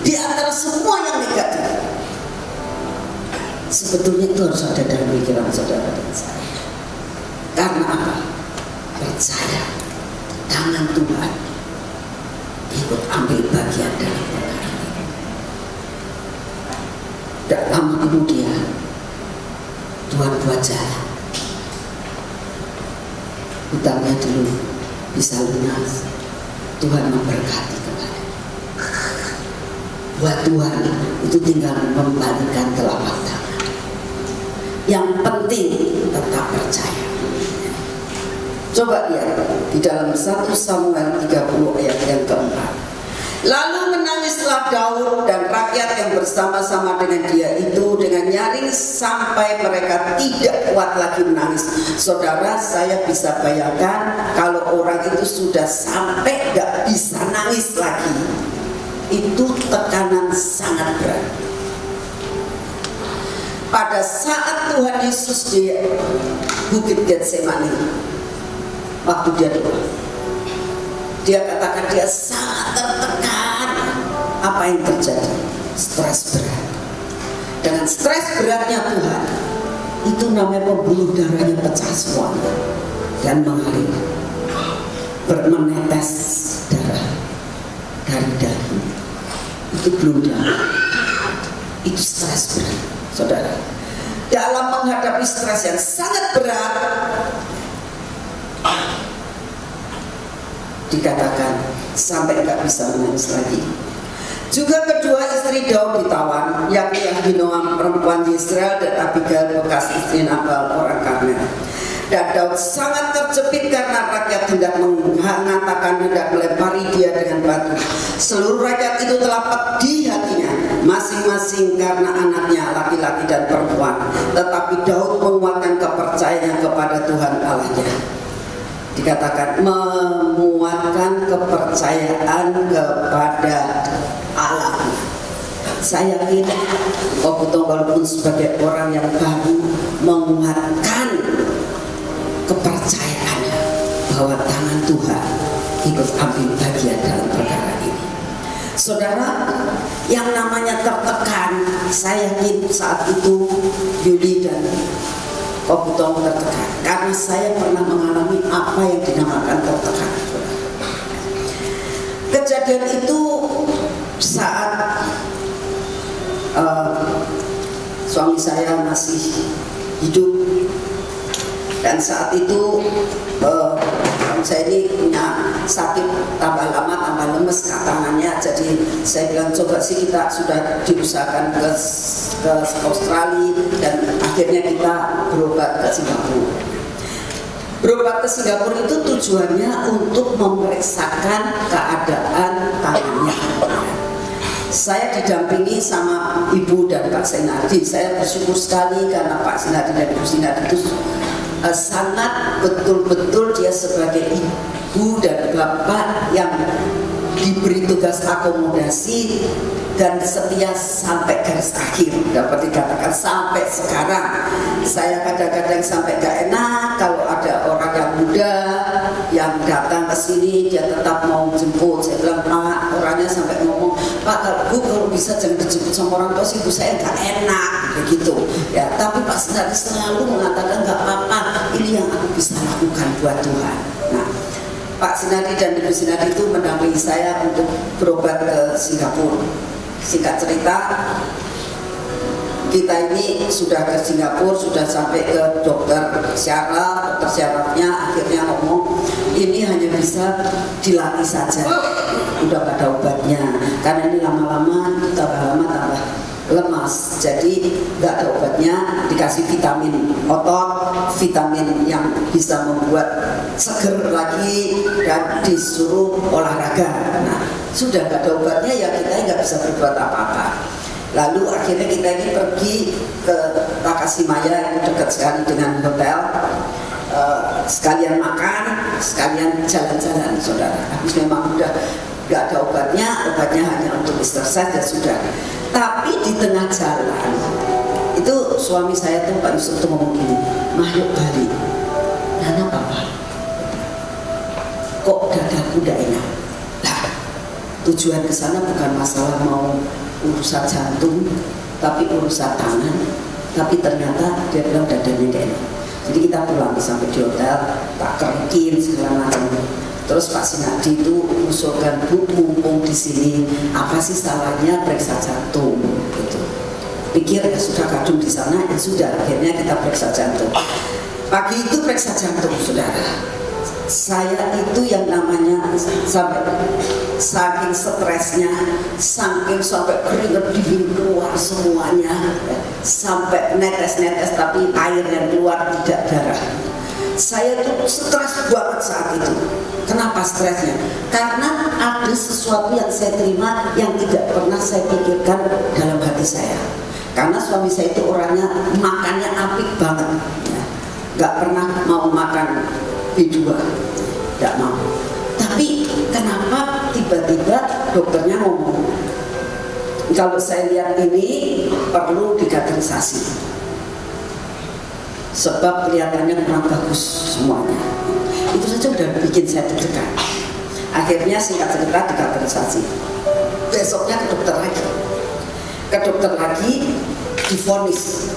di antara semua yang negatif. Sebetulnya itu harus ada dalam pikiran saudara dan saya. Karena apa? Percaya tangan Tuhan ikut ambil bagian dalam perkara ini. Tidak lama kemudian Tuhan buat jalan, hutangnya dulu bisa lunas, Tuhan memberkati kembali. Buat Tuhan itu tinggal membalikan telapak tangan. Yang penting tetap percaya. Coba lihat di dalam 1 Samuel 30 ayat yang keempat. Lalu menangislah Daud dan rakyat yang bersama-sama dengan dia itu dengan nyaring sampai mereka tidak kuat lagi menangis. Saudara, saya bisa bayangkan kalau orang itu sudah sampai gak bisa nangis lagi, itu tekanan sangat berat. Pada saat Tuhan Yesus di Bukit Getsemani, waktu dia doa, dia katakan dia sangat tertekan. Apa yang terjadi? Stres berat. Dengan stres beratnya Tuhan, itu namanya pembuluh darahnya pecah semuanya dan mengalir, bermenetes darah dari dahi. Itu belum darah, itu stres berat, saudara. Dalam menghadapi stres yang sangat berat, dikatakan sampai nggak bisa menangis lagi. Juga kedua istri Daud ditawan, yakni Ahinoam perempuan Israel dan Abigail bekas istri Nabal orang Karmel. Dan Daud sangat terjepit karena rakyat hendak mengatakan, hendak melempari dia dengan batu. Seluruh rakyat itu telah pedih hatinya, masing-masing karena anaknya laki-laki dan perempuan. Tetapi Daud menguatkan kepercayaannya kepada Tuhan Allahnya. Dikatakan menguatkan kepercayaan kepada Allah. Saya yakin walaupun sebagai orang yang baru, menguatkan kepercayaan bahwa tangan Tuhan ikut ambil bagian dalam perkara ini. Saudara, yang namanya tertekan, saya yakin saat itu Yuli dan Obutong tertekan, karena saya pernah mengalami apa yang dinamakan tertekan. Kejadian itu saat suami saya masih hidup, dan saat itu saya ini punya sakit, tambah lama tambah lemes tangannya. Jadi saya bilang coba sih kita sudah diusahakan ke Australia, dan akhirnya kita berobat ke Singapura. Berobat ke Singapura itu tujuannya untuk memeriksakan keadaan tangannya. Saya didampingi sama Ibu dan Pak Senadi. Saya bersyukur sekali karena Pak Senadi dan Ibu Senadi itu sangat betul-betul dia sebagai ibu dan bapak yang diberi tugas akomodasi dan setia sampai garis akhir. Dapat dikatakan sampai sekarang. Saya kadang-kadang sampai gak enak kalau ada orang yang muda yang datang ke sini, dia tetap mau jemput. Saya bilang, Pak, orangnya sampai ngomong, Pak, kalau bisa jangan dijemput sama orang tua, ibu saya gak enak begitu ya. Tapi Pak Senadi selalu mengatakan gak apa-apa, ini yang aku bisa lakukan buat Tuhan. Nah, Pak Senadi dan Ibu Senadi itu mendampingi saya untuk berobat ke Singapura. Singkat cerita, kita ini sudah ke Singapura, sudah sampai ke dokter syaraf. Dokter syarafnya akhirnya ngomong, ini hanya bisa dilatih saja, udah gak ada obatnya, karena ini lama-lama tambah lemas, jadi nggak ada obatnya. Dikasih vitamin otot, vitamin yang bisa membuat seger lagi, dan disuruh olahraga. Nah, sudah nggak ada obatnya, ya kita nggak bisa berbuat apa-apa. Lalu akhirnya kita ini pergi ke Takashimaya yang dekat sekali dengan hotel, sekalian makan, sekalian jalan-jalan, saudara. Habis memang udah nggak ada obatnya hanya untuk exercise dan sudah. Tapi di tengah jalan itu suami saya tuh Pak Yusuf tuh ngomong gini, Mahyuk balik, Nana Papa, kok dadaku udah enak. Nah, tujuan ke sana bukan masalah mau urusan jantung, tapi urusan tangan. Tapi ternyata dia bilang dadanya gak enak. Jadi kita pulang sampai di hotel, tak kerkin segala macam. Terus Pak Senadi itu usulkan, Bu, mumpung di sini, apa sih salahnya periksa jantung? Gitu. Pikir ya sudah kadung di sana, ya sudah. Akhirnya kita periksa jantung. Pagi itu periksa jantung, saudara. Saya itu yang namanya sampai saking stresnya, saking sampai keringat dingin keluar semuanya, sampai netes-netes tapi air yang keluar tidak darah. Saya tuh stres banget saat itu. Kenapa stresnya? Karena ada sesuatu yang saya terima yang tidak pernah saya pikirkan dalam hati saya. Karena suami saya itu orangnya makannya apik banget, ya. Gak pernah mau makan B2, gak mau. Tapi kenapa tiba-tiba dokternya ngomong, kalau saya lihat ini perlu dikateterisasi, sebab kelihatannya kurang bagus semuanya. Itu saja udah bikin saya deg-degan. Akhirnya singkat cerita dikateterisasi. Besoknya ke dokter lagi, divonis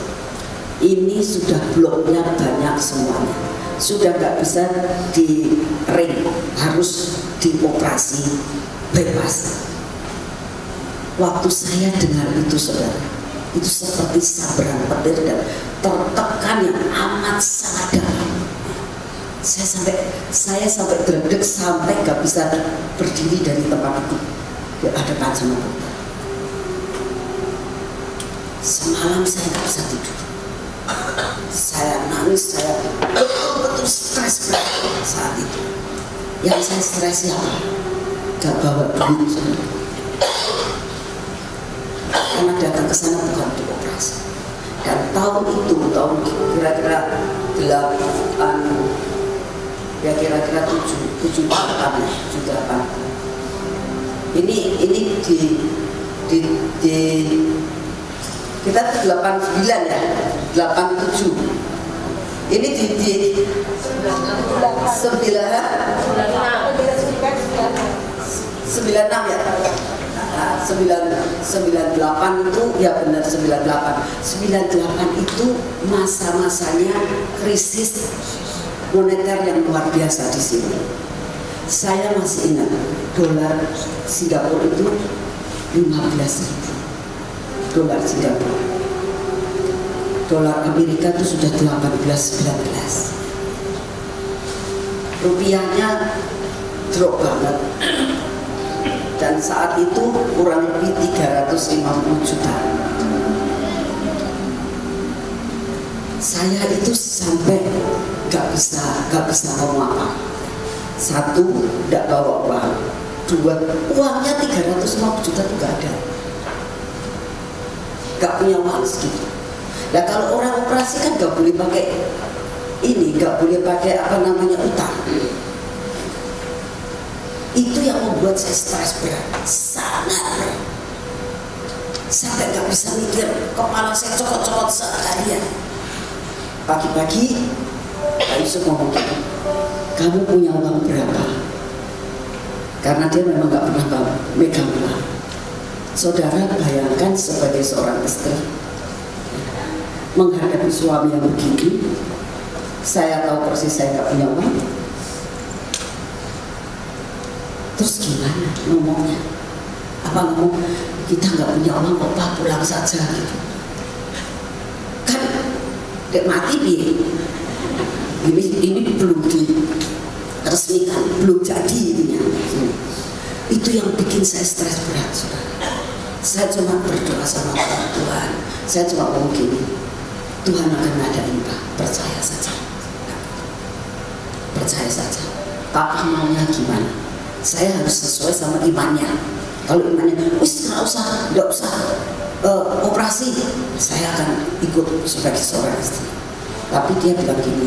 ini sudah bloknya banyak semuanya, sudah nggak bisa di ring, harus dioperasi bebas. Waktu saya dengar itu, saudara, itu seperti saberan petir dan tertekan yang amat sangat dalam. Saya sampai deg-deg, sampai gak bisa berdiri dari tempat itu. Ada sama dokter. Semalam saya gak bisa tidur. Saya nangis, saya betul-betul stres berat saat itu. Yang saya stres apa? Gak bawa duit. Karena datang ke sana bukan untuk operasi. Dan tahun itu, tahun kira-kira 7-8. Ini di kita 89 ya, 87. Ini di 96 ya. 98 itu ya benar 98 itu masa-masanya krisis moneter yang luar biasa di sini. Saya masih ingat dolar Singapura itu 15.000 dolar Singapura. Dolar Amerika itu sudah 18-19. Rupiahnya drop banget. Dan saat itu kurang lebih 350 juta. Saya itu sampai gak bisa ngomong apa. Satu, gak bawa uang. Dua, uangnya 350 juta itu gak ada. Gak punya uang segitu. Nah kalau orang operasi kan gak boleh pakai ini, gak boleh pakai apa namanya utang. Itu yang membuat saya stres berat, sangat berat. Sampai gak bisa mikir, kepala saya cokot-cokot seharian. Pagi-pagi, Pak Yusuf ngomong gitu, kamu punya uang berapa? Karena dia memang gak pernah megang uang. Saudara bayangkan sebagai seorang istri menghadapi suami yang begini, saya tahu persis saya gak punya uang. Terus gimana ngomongnya? Apa ngomong kita nggak punya uang kok Pak, pulang saja gitu. Kan dek mati nih. Ini belum diresmikan, belum jadi ininya. Itu yang bikin saya stres berat, saudara. Saya cuma berdoa sama Tuhan. Saya cuma ngomong gini, Tuhan akan ngadain Pak, percaya saja. Percaya saja. Papa maunya gimana? Saya harus sesuai sama imannya. Kalau imannya, nggak usah operasi, saya akan ikut sebagai seorang istri. Tapi dia bilang gini,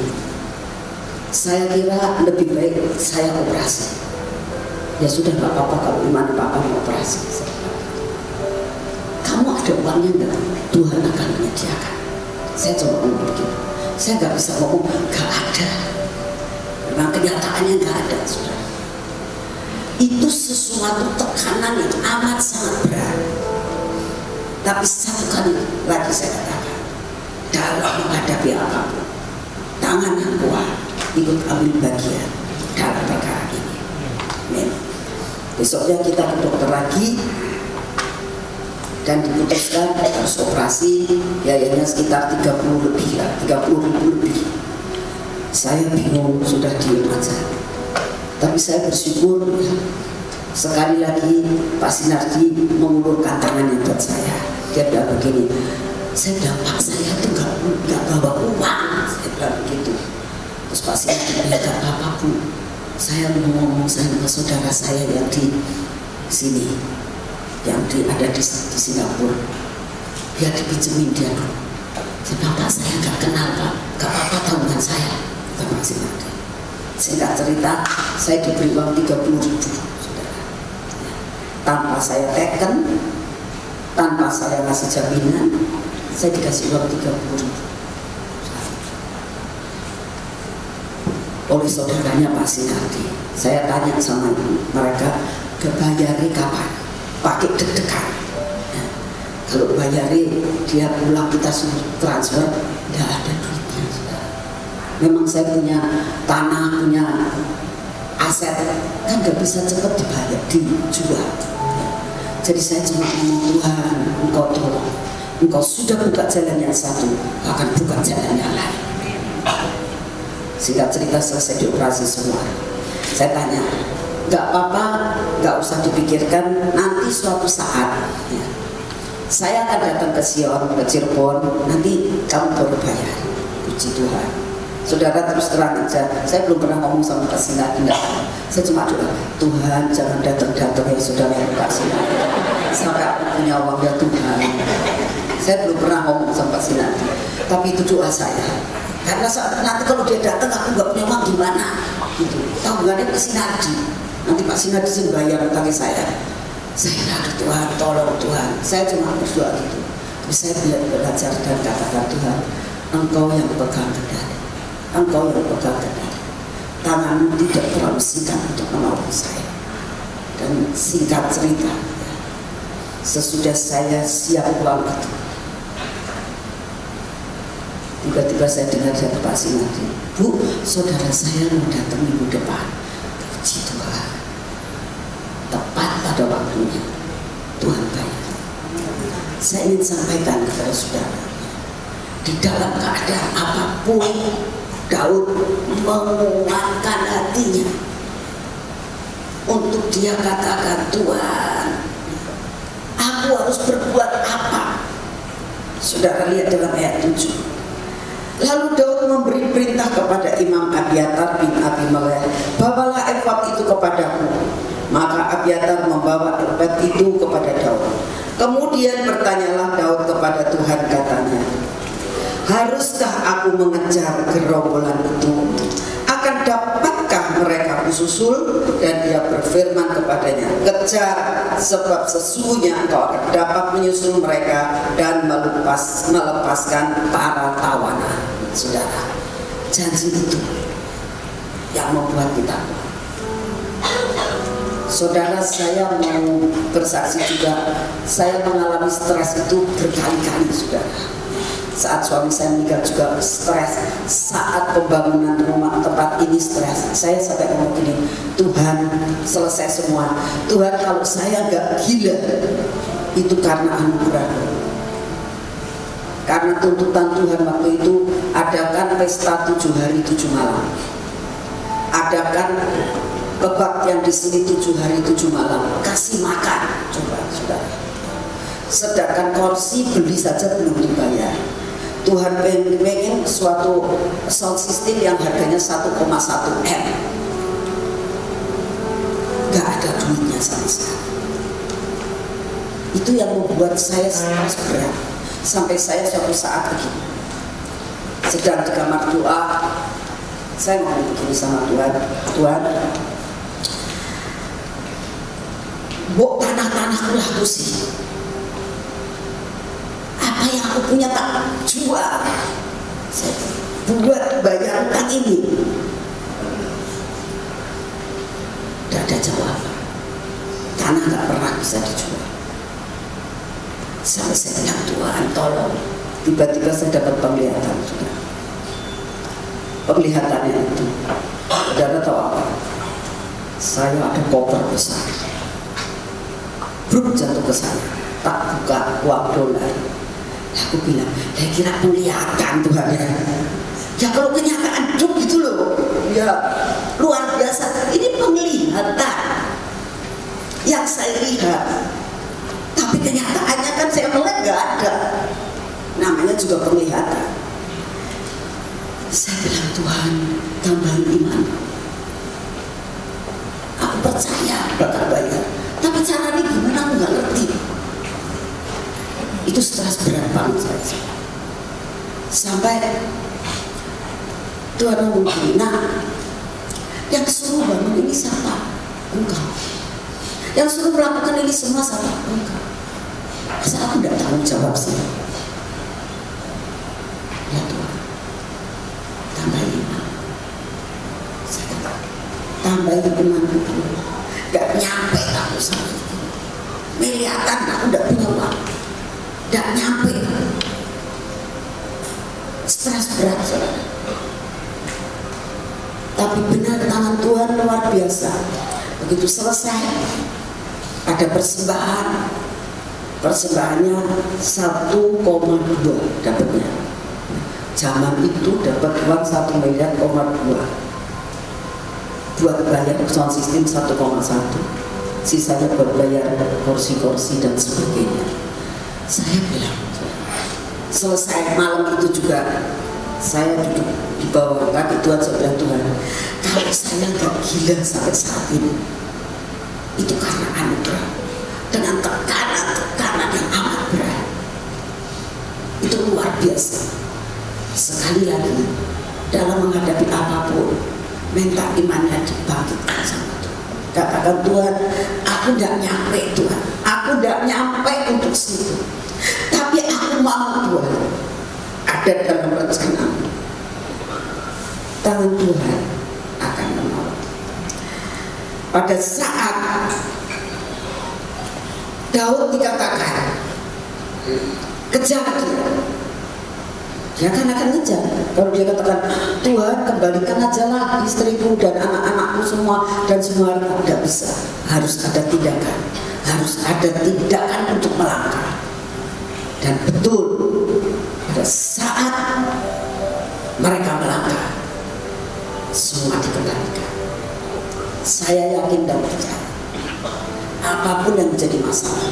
saya kira lebih baik saya operasi. Ya sudah nggak apa-apa kalau iman Papa mau operasi. Kamu ada uangnya nggak? Tuhan akan menyediakan. Saya coba ngomong begitu. Saya nggak bisa ngomong nggak ada. Memang kenyataannya nggak ada, saudara. Itu sesuatu tekanan yang amat sangat berat. Tapi satu kali lagi saya katakan, dalam menghadapi apapun, tangan yang kuat ikut ambil bagian dalam perkara ini. Amin. Besoknya kita ke dokter lagi dan diputuskan harus operasi, biayanya sekitar 30 ribu lebih. Saya bingung, sudah diem aja. Tapi saya bersyukur ya, sekali lagi Pak Sinardi mengulurkan tangannya buat saya. Dia bilang begini, saya bilang Pak, saya tuh gak bawa uang. Saya bilang begitu. Terus Pak Sinardi bilang gak apa-apa Bu, saya mau ngomong sama saudara saya yang di sini, yang ada di Singapura. Dia dipinjemin dia dulu. Saya bilang Pak, saya gak kenal Pak, gak apa-apa tabungan saya. Kata Pak Sinardi. Singkat cerita, saya diberi uang 30 ribu, saudara. Tanpa saya teken, tanpa saya ngasih jaminan, saya dikasih uang 30 ribu. Oleh saudaranya Pak Sinardi. Saya tanya sama mereka, kebayari kapan? Pakai deg-degan. Nah, kalau bayari dia pulang kita suruh transfer, tidak ada duitnya. Memang saya punya tanah, punya aset, kan gak bisa cepat dibayar, dijual. Jadi saya cuma ngomong, Tuhan, Engkau tolong. Engkau sudah buka jalan yang satu, akan buka jalan yang lain. Singkat cerita selesai dioperasi semua. Saya tanya, gak apa-apa, gak usah dipikirkan, nanti suatu saat ya, saya akan datang ke Sion, ke Cirebon, nanti kamu baru bayar. Puji Tuhan. Saudara, terus terang aja, saya belum pernah ngomong sama Pak Sinadi. Saya cuma doa, Tuhan jangan datang-datang ya saudara Pak Sinadi. Sampai aku punya uang ya Tuhan. Saya belum pernah ngomong sama Pak Sinadi. Tapi itu doa saya. Karena saat nanti kalau dia datang aku nggak punya uang gimana? Gitu. Tabungannya Pak Sinadi. Nanti Pak Sinadi sih bayar utangnya saya. Saya Tuhan, tolong Tuhan. Saya cuma berdoa gitu. Tapi saya belajar dan katakan Tuhan, Engkau yang pegang kendali. Engkau yang pegang kendali. Tanganmu tidak terlalu singkat untuk menolong saya. Dan singkat cerita, sesudah saya siap pulang itu, tiba-tiba saya dengar dari Pak Sinadi, Bu, saudara saya mau datang minggu depan. Puji Tuhan, tepat pada waktunya Tuhan bayar. Saya ingin sampaikan kepada saudara, di dalam keadaan apapun Daud menguatkan hatinya untuk dia katakan, Tuhan, aku harus berbuat apa? Saudara lihat dalam ayat 7. Lalu Daud memberi perintah kepada Imam Abiatar bin Abimelech, bawalah efod itu kepadaku. Maka Abiatar membawa efod itu kepada Daud. Kemudian bertanyalah Daud kepada Tuhan, katanya, haruskah aku mengejar gerombolan itu? Akan dapatkah mereka kususul? Dan dia berfirman kepadanya, kejar, sebab sesungguhnya engkau akan dapat menyusul mereka dan melepaskan para tawanan. Saudara, janji itu yang membuat kita kuat. Saudara, saya mau bersaksi juga, saya mengalami stres itu berkali-kali, saudara. Saat suami saya meninggal juga stres, saat pembangunan rumah tempat ini stres. Saya sampai ngomong gini, Tuhan selesai semua. Tuhan, kalau saya gak gila, itu karena anugerah. Karena tuntutan Tuhan waktu itu, adakan pesta 7 hari 7 malam. Adakan kebaktian di sini 7 hari 7 malam. Kasih makan, coba saudara. Sedangkan kursi beli saja belum dibayar. Tuhan pengen suatu sound system yang harganya 1,1 M. Gak ada duitnya sama sekali. Itu yang membuat saya stres berat. Sampai saya suatu saat begini, sedang di kamar doa, saya ngomong begini sama Tuhan, Tuhan, bok tanah-tanahku laku sih. Apa yang aku punya tak jual, saya buat bayar utang ini. Tidak ada jawaban. Tanah gak pernah bisa dijual. Sampai saya bilang, Tuhan tolong. Tiba-tiba saya dapat penglihatan juga. Penglihatannya itu, saudara tahu apa? Saya ada koper besar, bruk jatuh ke sana, tak buka uang dolar. Aku bilang, saya kira penglihatan Tuhan ya. Ya kalau kenyataan duk gitu loh, ya luar biasa. Ini penglihatan yang saya lihat. Tapi kenyataannya kan saya melihat gak ada. Namanya juga penglihatan. Saya bilang, Tuhan tambahin iman. Aku percaya bakal bayar. Tapi caranya gimana aku gak ngerti. Itu stres berat banget saya. Sampai Tuhan ngomong gini, nah yang suruh bangun ini siapa? Engkau. Yang suruh melakukan ini semua siapa? Engkau. Masa aku tidak tahu jawab sih. Ya Tuhan, tambahin iman. Saya kata, tambahin iman itu. Gak nyampe aku sama itu. Miliatan aku tidak punya uang. Gak nyampe. Stres berat saudara. Tapi benar tangan Tuhan luar biasa. Begitu selesai, ada persembahan. Persembahannya 1,2 dapatnya. Zaman itu dapat uang 1,2 miliar buat bayar sound system 1,1, sisanya buat bayar kursi-kursi dan sebagainya. Saya bilang, selesai malam itu juga saya duduk di bawah kaki Tuhan, saya bilang, Tuhan, kalau saya gak gila sampai saat ini, itu karena anugerah. Dengan tekanan yang amat berat, itu luar biasa. Sekali lagi, dalam menghadapi apapun, minta imannya dibangkitkan sama Tuhan. Katakan, Tuhan, aku gak nyampe, Tuhan, aku gak nyampe untuk situ, tapi aku mau, Tuhan, ada dalam rencana. Tangan Tuhan akan menolong. Pada saat Daud dikatakan kejar dia akan ngejar. Kalau dia katakan, Tuhan kembalikan aja lagi istriku dan anak-anakku semua dan semua, tidak bisa. Harus ada tindakan, harus ada tindakan untuk melangkah. Dan betul, pada saat mereka melangkah, semua dikembalikan. Saya yakin dan percaya, apapun yang menjadi masalah,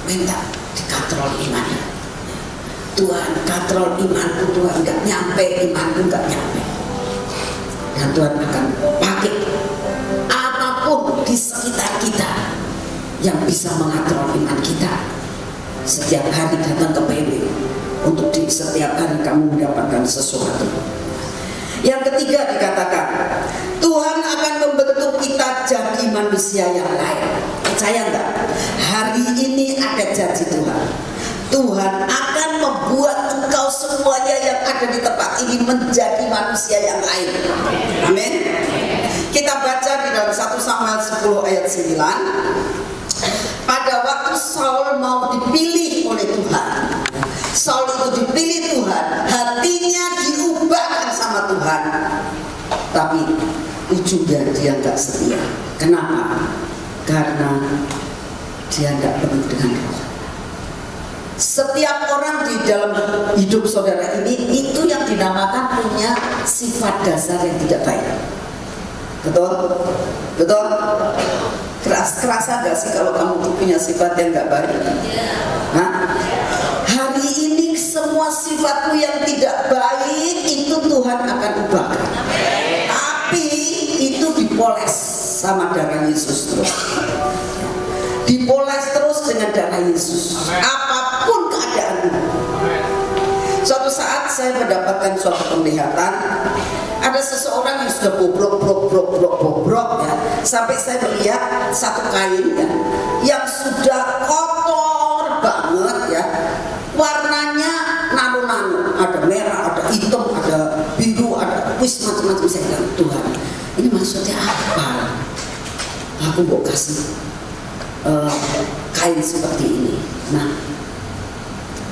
minta dikatrol imannya. Tuhan, katrol imanku, Tuhan, nggak nyampe, imanku nggak nyampe. Dan Tuhan akan pakai apapun di sekitar kita yang bisa mengatrol iman kita. Setiap hari datang ke PB untuk di setiap hari kamu mendapatkan sesuatu. Yang ketiga dikatakan, Tuhan akan membentuk kita jadi manusia yang lain. Percaya enggak? Hari ini ada janji Tuhan. Tuhan akan membuat engkau semuanya yang ada di tempat ini menjadi manusia yang lain. Amin. Kita baca di dalam 1 Samuel 10 ayat 9. Pada waktu Saul mau dipilih oleh Tuhan, Saul itu dipilih Tuhan, hatinya diubahkan sama Tuhan, tapi ujungnya dia nggak setia. Kenapa? Karena dia nggak penuh dengan roh. Setiap orang di dalam hidup saudara ini itu yang dinamakan punya sifat dasar yang tidak baik. Betul? Betul? Kerasa gak sih kalau kamu tuh punya sifat yang gak baik? Nah, hari ini semua sifatmu yang tidak baik itu Tuhan akan ubahkan. Tapi itu dipoles sama darah Yesus terus. Dipoles terus dengan darah Yesus. Apapun keadaanmu. Suatu saat saya mendapatkan suatu penglihatan. Ada seseorang yang sudah bobrok ya, sampai saya melihat satu kain ya, yang sudah kotor banget ya, warnanya nano-nano, ada merah, ada hitam, ada biru, ada macam-macam. Saya bilang, Tuhan, ini maksudnya apa? Aku mau kasih kain seperti ini. Nah,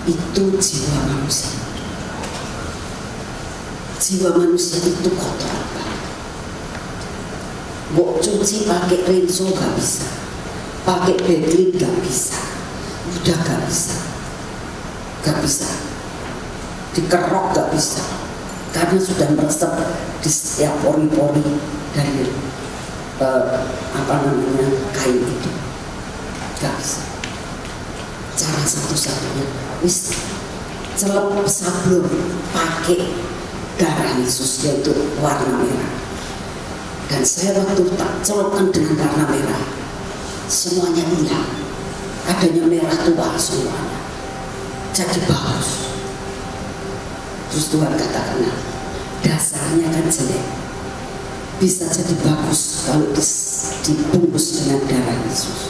itu jiwa manusia. Jiwa manusia itu kotor. Mau cuci pakai rinso gak bisa, pakai backclean gak bisa, udah gak bisa, dikerok gak bisa, karena sudah meresap di setiap pori-pori dari kain itu. Gak bisa. Cara satu-satunya wis celep sablon pakai darah Yesus, yaitu warna merah. Dan saya waktu tak celupkan dengan warna merah, semuanya hilang. Adanya merah tua semuanya, jadi bagus. Terus Tuhan katakan, dasarnya kan jelek, bisa jadi bagus kalau dibungkus dengan darah Yesus.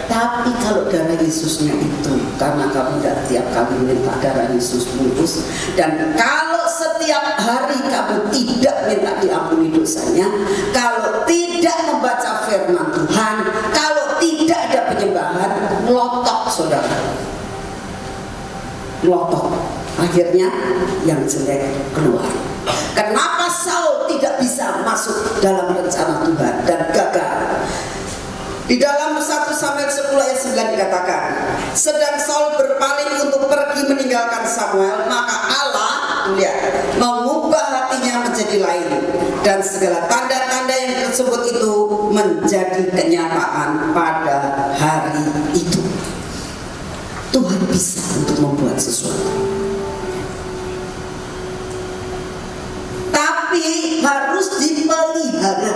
Tapi kalau darah Yesusnya itu, karena kamu tidak tiap kali minta darah Yesus bungkus, dan kalau setiap hari kamu tidak minta diampuni dosanya, kalau tidak membaca firman Tuhan, kalau tidak ada penyembahan, melotok saudara, melotok. Akhirnya yang jelek keluar. Kenapa Saul tidak bisa masuk dalam rencana Tuhan dan gagal? Di dalam 1 Samuel 10 ayat 9 dikatakan, sedang Saul berpaling untuk pergi meninggalkan Samuel, maka Allah mengubah hatinya menjadi lain, dan segala tanda-tanda yang tersebut itu menjadi kenyataan pada hari itu. Tuhan bisa untuk membuat sesuatu. pelihara.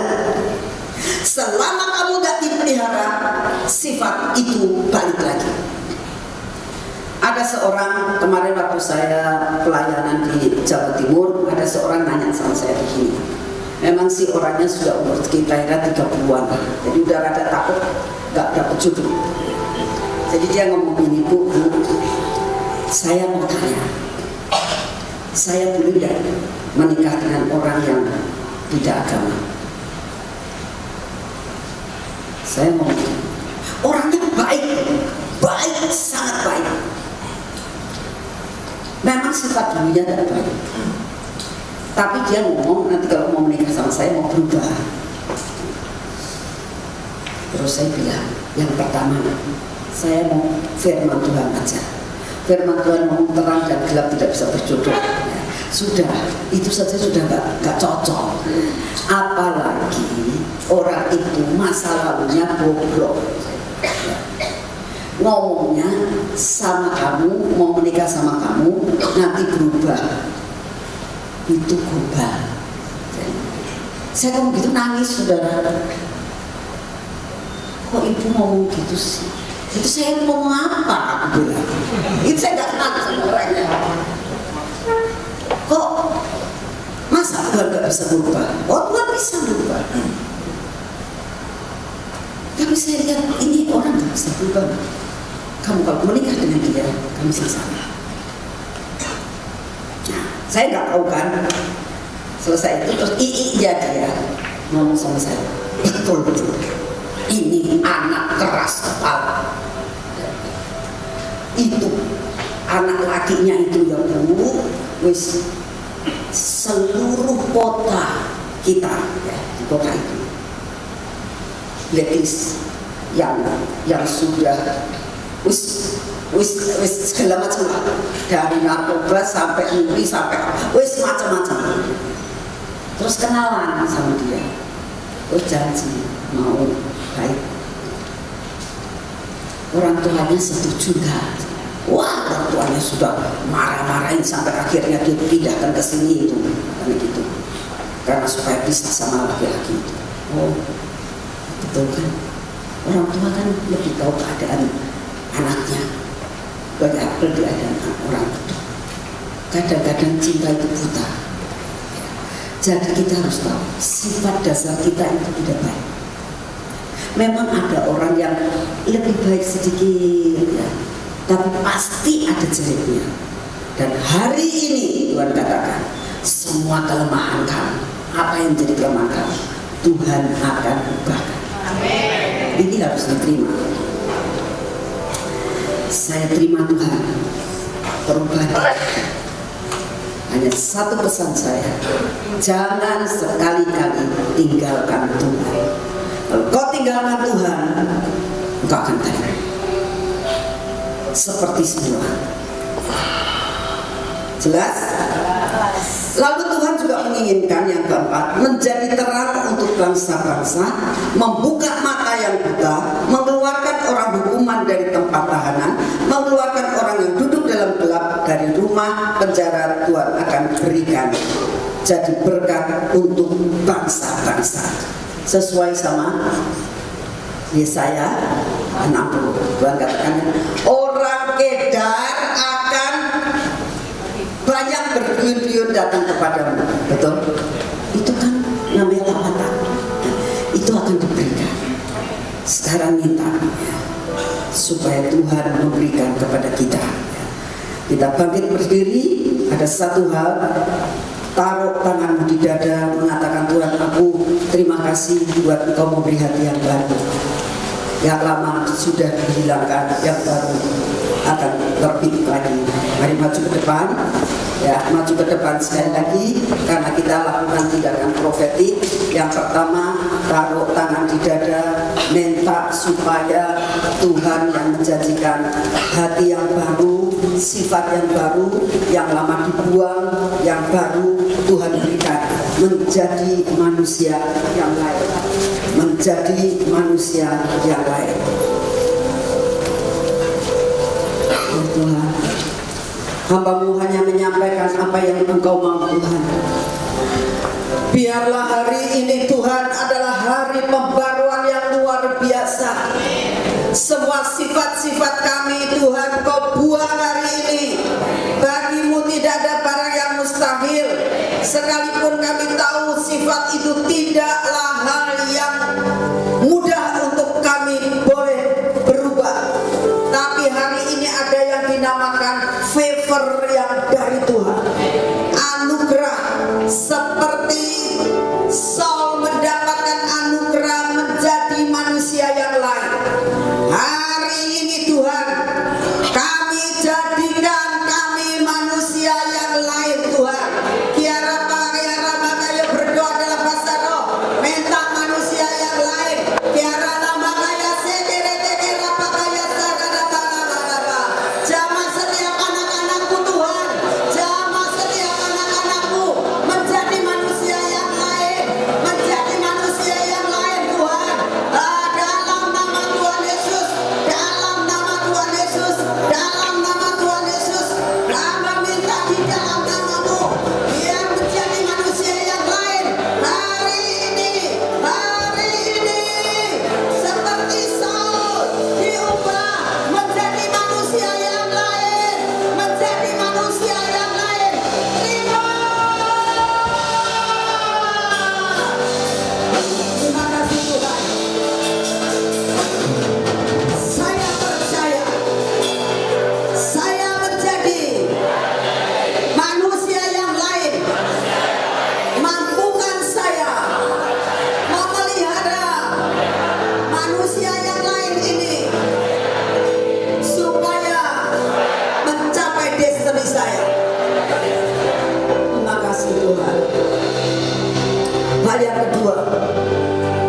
Selama kamu gak dipelihara, sifat itu balik lagi. Ada seorang, kemarin waktu saya pelayanan di Jawa Timur, ada seorang nanya sama saya begini. Memang si orangnya sudah umur kira-kira 30-an, jadi udah rada takut gak dapat jodoh. Jadi dia ngomong gini, Bu, saya mau tanya, saya boleh tidak menikah dengan orang yang tidak agama? Saya mau, orangnya baik, sangat baik. Memang sifat dulunya tidak baik, tapi dia ngomong nanti kalau mau menikah sama saya mau berubah. Terus saya bilang, yang pertama, saya mau firman Tuhan aja. Firman Tuhan mau terang dan gelap tidak bisa berjodoh. Sudah, itu saja sudah gak cocok. Apalagi orang itu masa lalunya bobrok. Ngomongnya sama kamu, mau menikah sama kamu, nanti berubah. Itu gobal. Saya ngomong gitu nangis, saudara. Kok ibu ngomong gitu sih? Itu saya ngomong apa? Aku bilang. Itu saya gak kenal sama orangnya. Kok masa Tuhan gak bisa berubah? Oh, Tuhan bisa berubah. Tapi saya lihat ini orang gak bisa berubah. Kamu kalau menikah dengan dia, kamu selesai. Nah, saya nggak tahu kan. Selesai itu terus iya dia ngomong sama saya. Betul. Ini anak keras kepala. Itu anak lakinya itu yang dulu wis seluruh kota kita ya, di kota itu blacklist yang sudah wis segala macam, dari narkoba sampai nyuri sampai wis macam-macam. Terus kenalan sama dia, terus janji mau baik. Orang tuanya setuju nggak? Wah, orang tuanya sudah marah-marahin sampai akhirnya dia pindahkan ke sini itu, kan gitu, karena supaya bisa sama laki-laki itu. Oh, betul kan? Orang tua kan lebih tahu keadaan anaknya, banyak perbedaan orang itu. Kadang-kadang cinta itu buta. Jadi kita harus tahu sifat dasar kita itu tidak baik. Memang ada orang yang lebih baik sedikit ya, tapi pasti ada jeleknya. Dan hari ini Tuhan katakan, semua kelemahan kamu, apa yang jadi kelemahan kamu, Tuhan akan ubahkan. Amin. Ini harus diterima. Saya terima Tuhan, perubahan. Hanya satu pesan saya, jangan sekali-kali tinggalkan Tuhan. Kalau kau tinggalkan Tuhan, engkau akan terima seperti semua. Jelas? Lalu Tuhan juga menginginkan yang keempat, menjadi terang untuk bangsa-bangsa, membuka mata yang buta, mengeluarkan orang hukuman dari tempat tahanan, mengeluarkan orang yang duduk dalam gelap dari rumah penjara. Tuhan akan berikan jadi berkat untuk bangsa-bangsa. Sesuai sama Yesaya 60. Tuhan katakan, orang Kedar akan banyak berduyun-duyun datang kepadamu. Betul? Itu kan namanya taatan. Itu akan diberikan. Sekarang minta ya, supaya Tuhan memberikan kepada kita. Kita bangkit berdiri. Ada satu hal, taruh tanganmu di dada, mengatakan, Tuhan, aku terima kasih buat Engkau memberi hati yang baru. Yang lama sudah dihilangkan, yang baru akan terbit lagi. Mari maju ke depan. Ya, maju ke depan sekali lagi, karena kita lakukan tindakan profetik. Yang pertama, taruh tangan di dada, minta supaya Tuhan yang menjanjikan hati yang baru, sifat yang baru, yang lama dibuang, yang baru Tuhan berikan, menjadi manusia yang lain, menjadi manusia yang lain. Oh Tuhan, hamba-Mu hanya menyampaikan apa yang Engkau mau Tuhan. Biarlah hari ini Tuhan adalah hari pembaruan yang luar biasa. Semua sifat-sifat kami Tuhan Kau buang hari ini. Bagimu tidak ada barang yang mustahil. Sekalipun kami tahu sifat itu tidaklah hal yang mudah untuk kami boleh berubah. Tapi hari ini ada yang dinamakan favor yang dari Tuhan, anugerah. Seperti Saul mendapatkan anugerah menjadi manusia yang lain, hari ini Tuhan kami jadikan kami manusia yang lain Tuhan. Kiara makanya berdoa dalam bahasa roh, minta manusia yang lain. Kiara makanya sekerete makanya sarada. Jamah setiap anak-anakku Tuhan, jamah setiap anak-anakku menjadi manusia yang lain, menjadi manusia yang lain Tuhan. Dalam nama Tuhan Yesus, dalam nama Tuhan Yesus, dalam nama Tuhan Yesus, kami minta di dalam namamu, biar menjadi manusia yang lain hari ini, seperti Saul diubah menjadi manusia yang lain, menjadi manusia yang lain. Terima kasih Tuhan. Saya percaya saya menjadi manusia yang lain. Mampukan saya memelihara manusia yang lain ini supaya mencapai destiny saya. Terima kasih Tuhan. Hal yang kedua,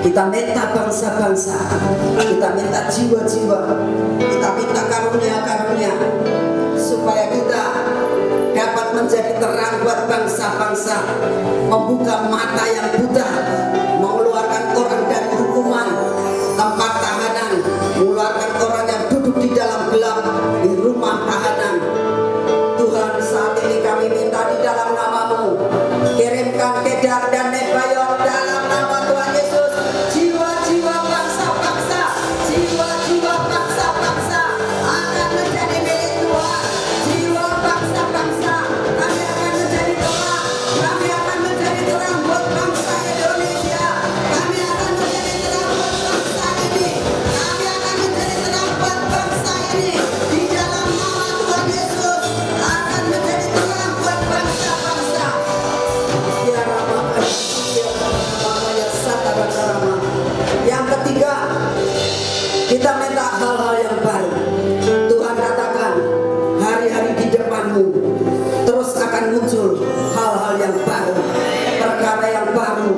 kita minta bangsa-bangsa, kita minta jiwa-jiwa, kita minta karunia-karunia supaya kita dapat menjadi terang buat bangsa-bangsa, membuka mata yang buta, mengeluarkan orang dari hukuman tempat tahanan, mengeluarkan orang yang duduk di dalam gelap di rumah tahanan. Tuhan, saat ini kami minta di dalam namamu, kirimkan Kedar dan Nebayot dalam nama Tuhan Yesus. Jiwa-jiwa bangsa-bangsa, jiwa-jiwa bangsa-bangsa akan menjadi milik Tuhan. Jiwa bangsa-bangsa, kami akan menjadi terang, kami akan menjadi terang buat bangsa Indonesia, kami akan menjadi terang buat bangsa ini, kami akan menjadi terang buat bangsa ini. Di dalam nama Tuhan Yesus akan menjadi terang buat bangsa-bangsa. Yang ketiga, kita minta hal-hal yang baru. Tuhan katakan hari-hari di depanmu terus akan muncul hal-hal yang baru, perkara yang baru.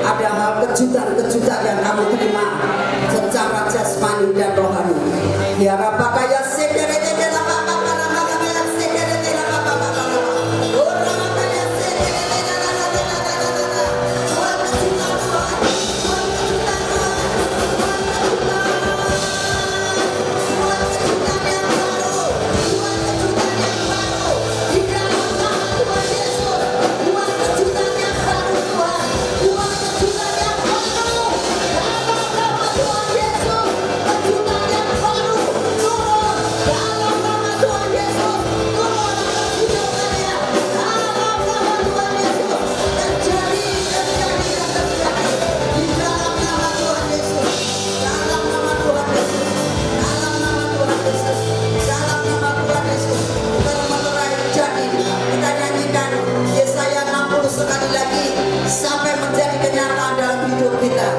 Ada hal kejutan-kejutan yang kamu terima secara jasmani dan rohani. Ya Rabbakaya sekerete sekali lagi sampai menjadi kenyataan dalam hidup kita.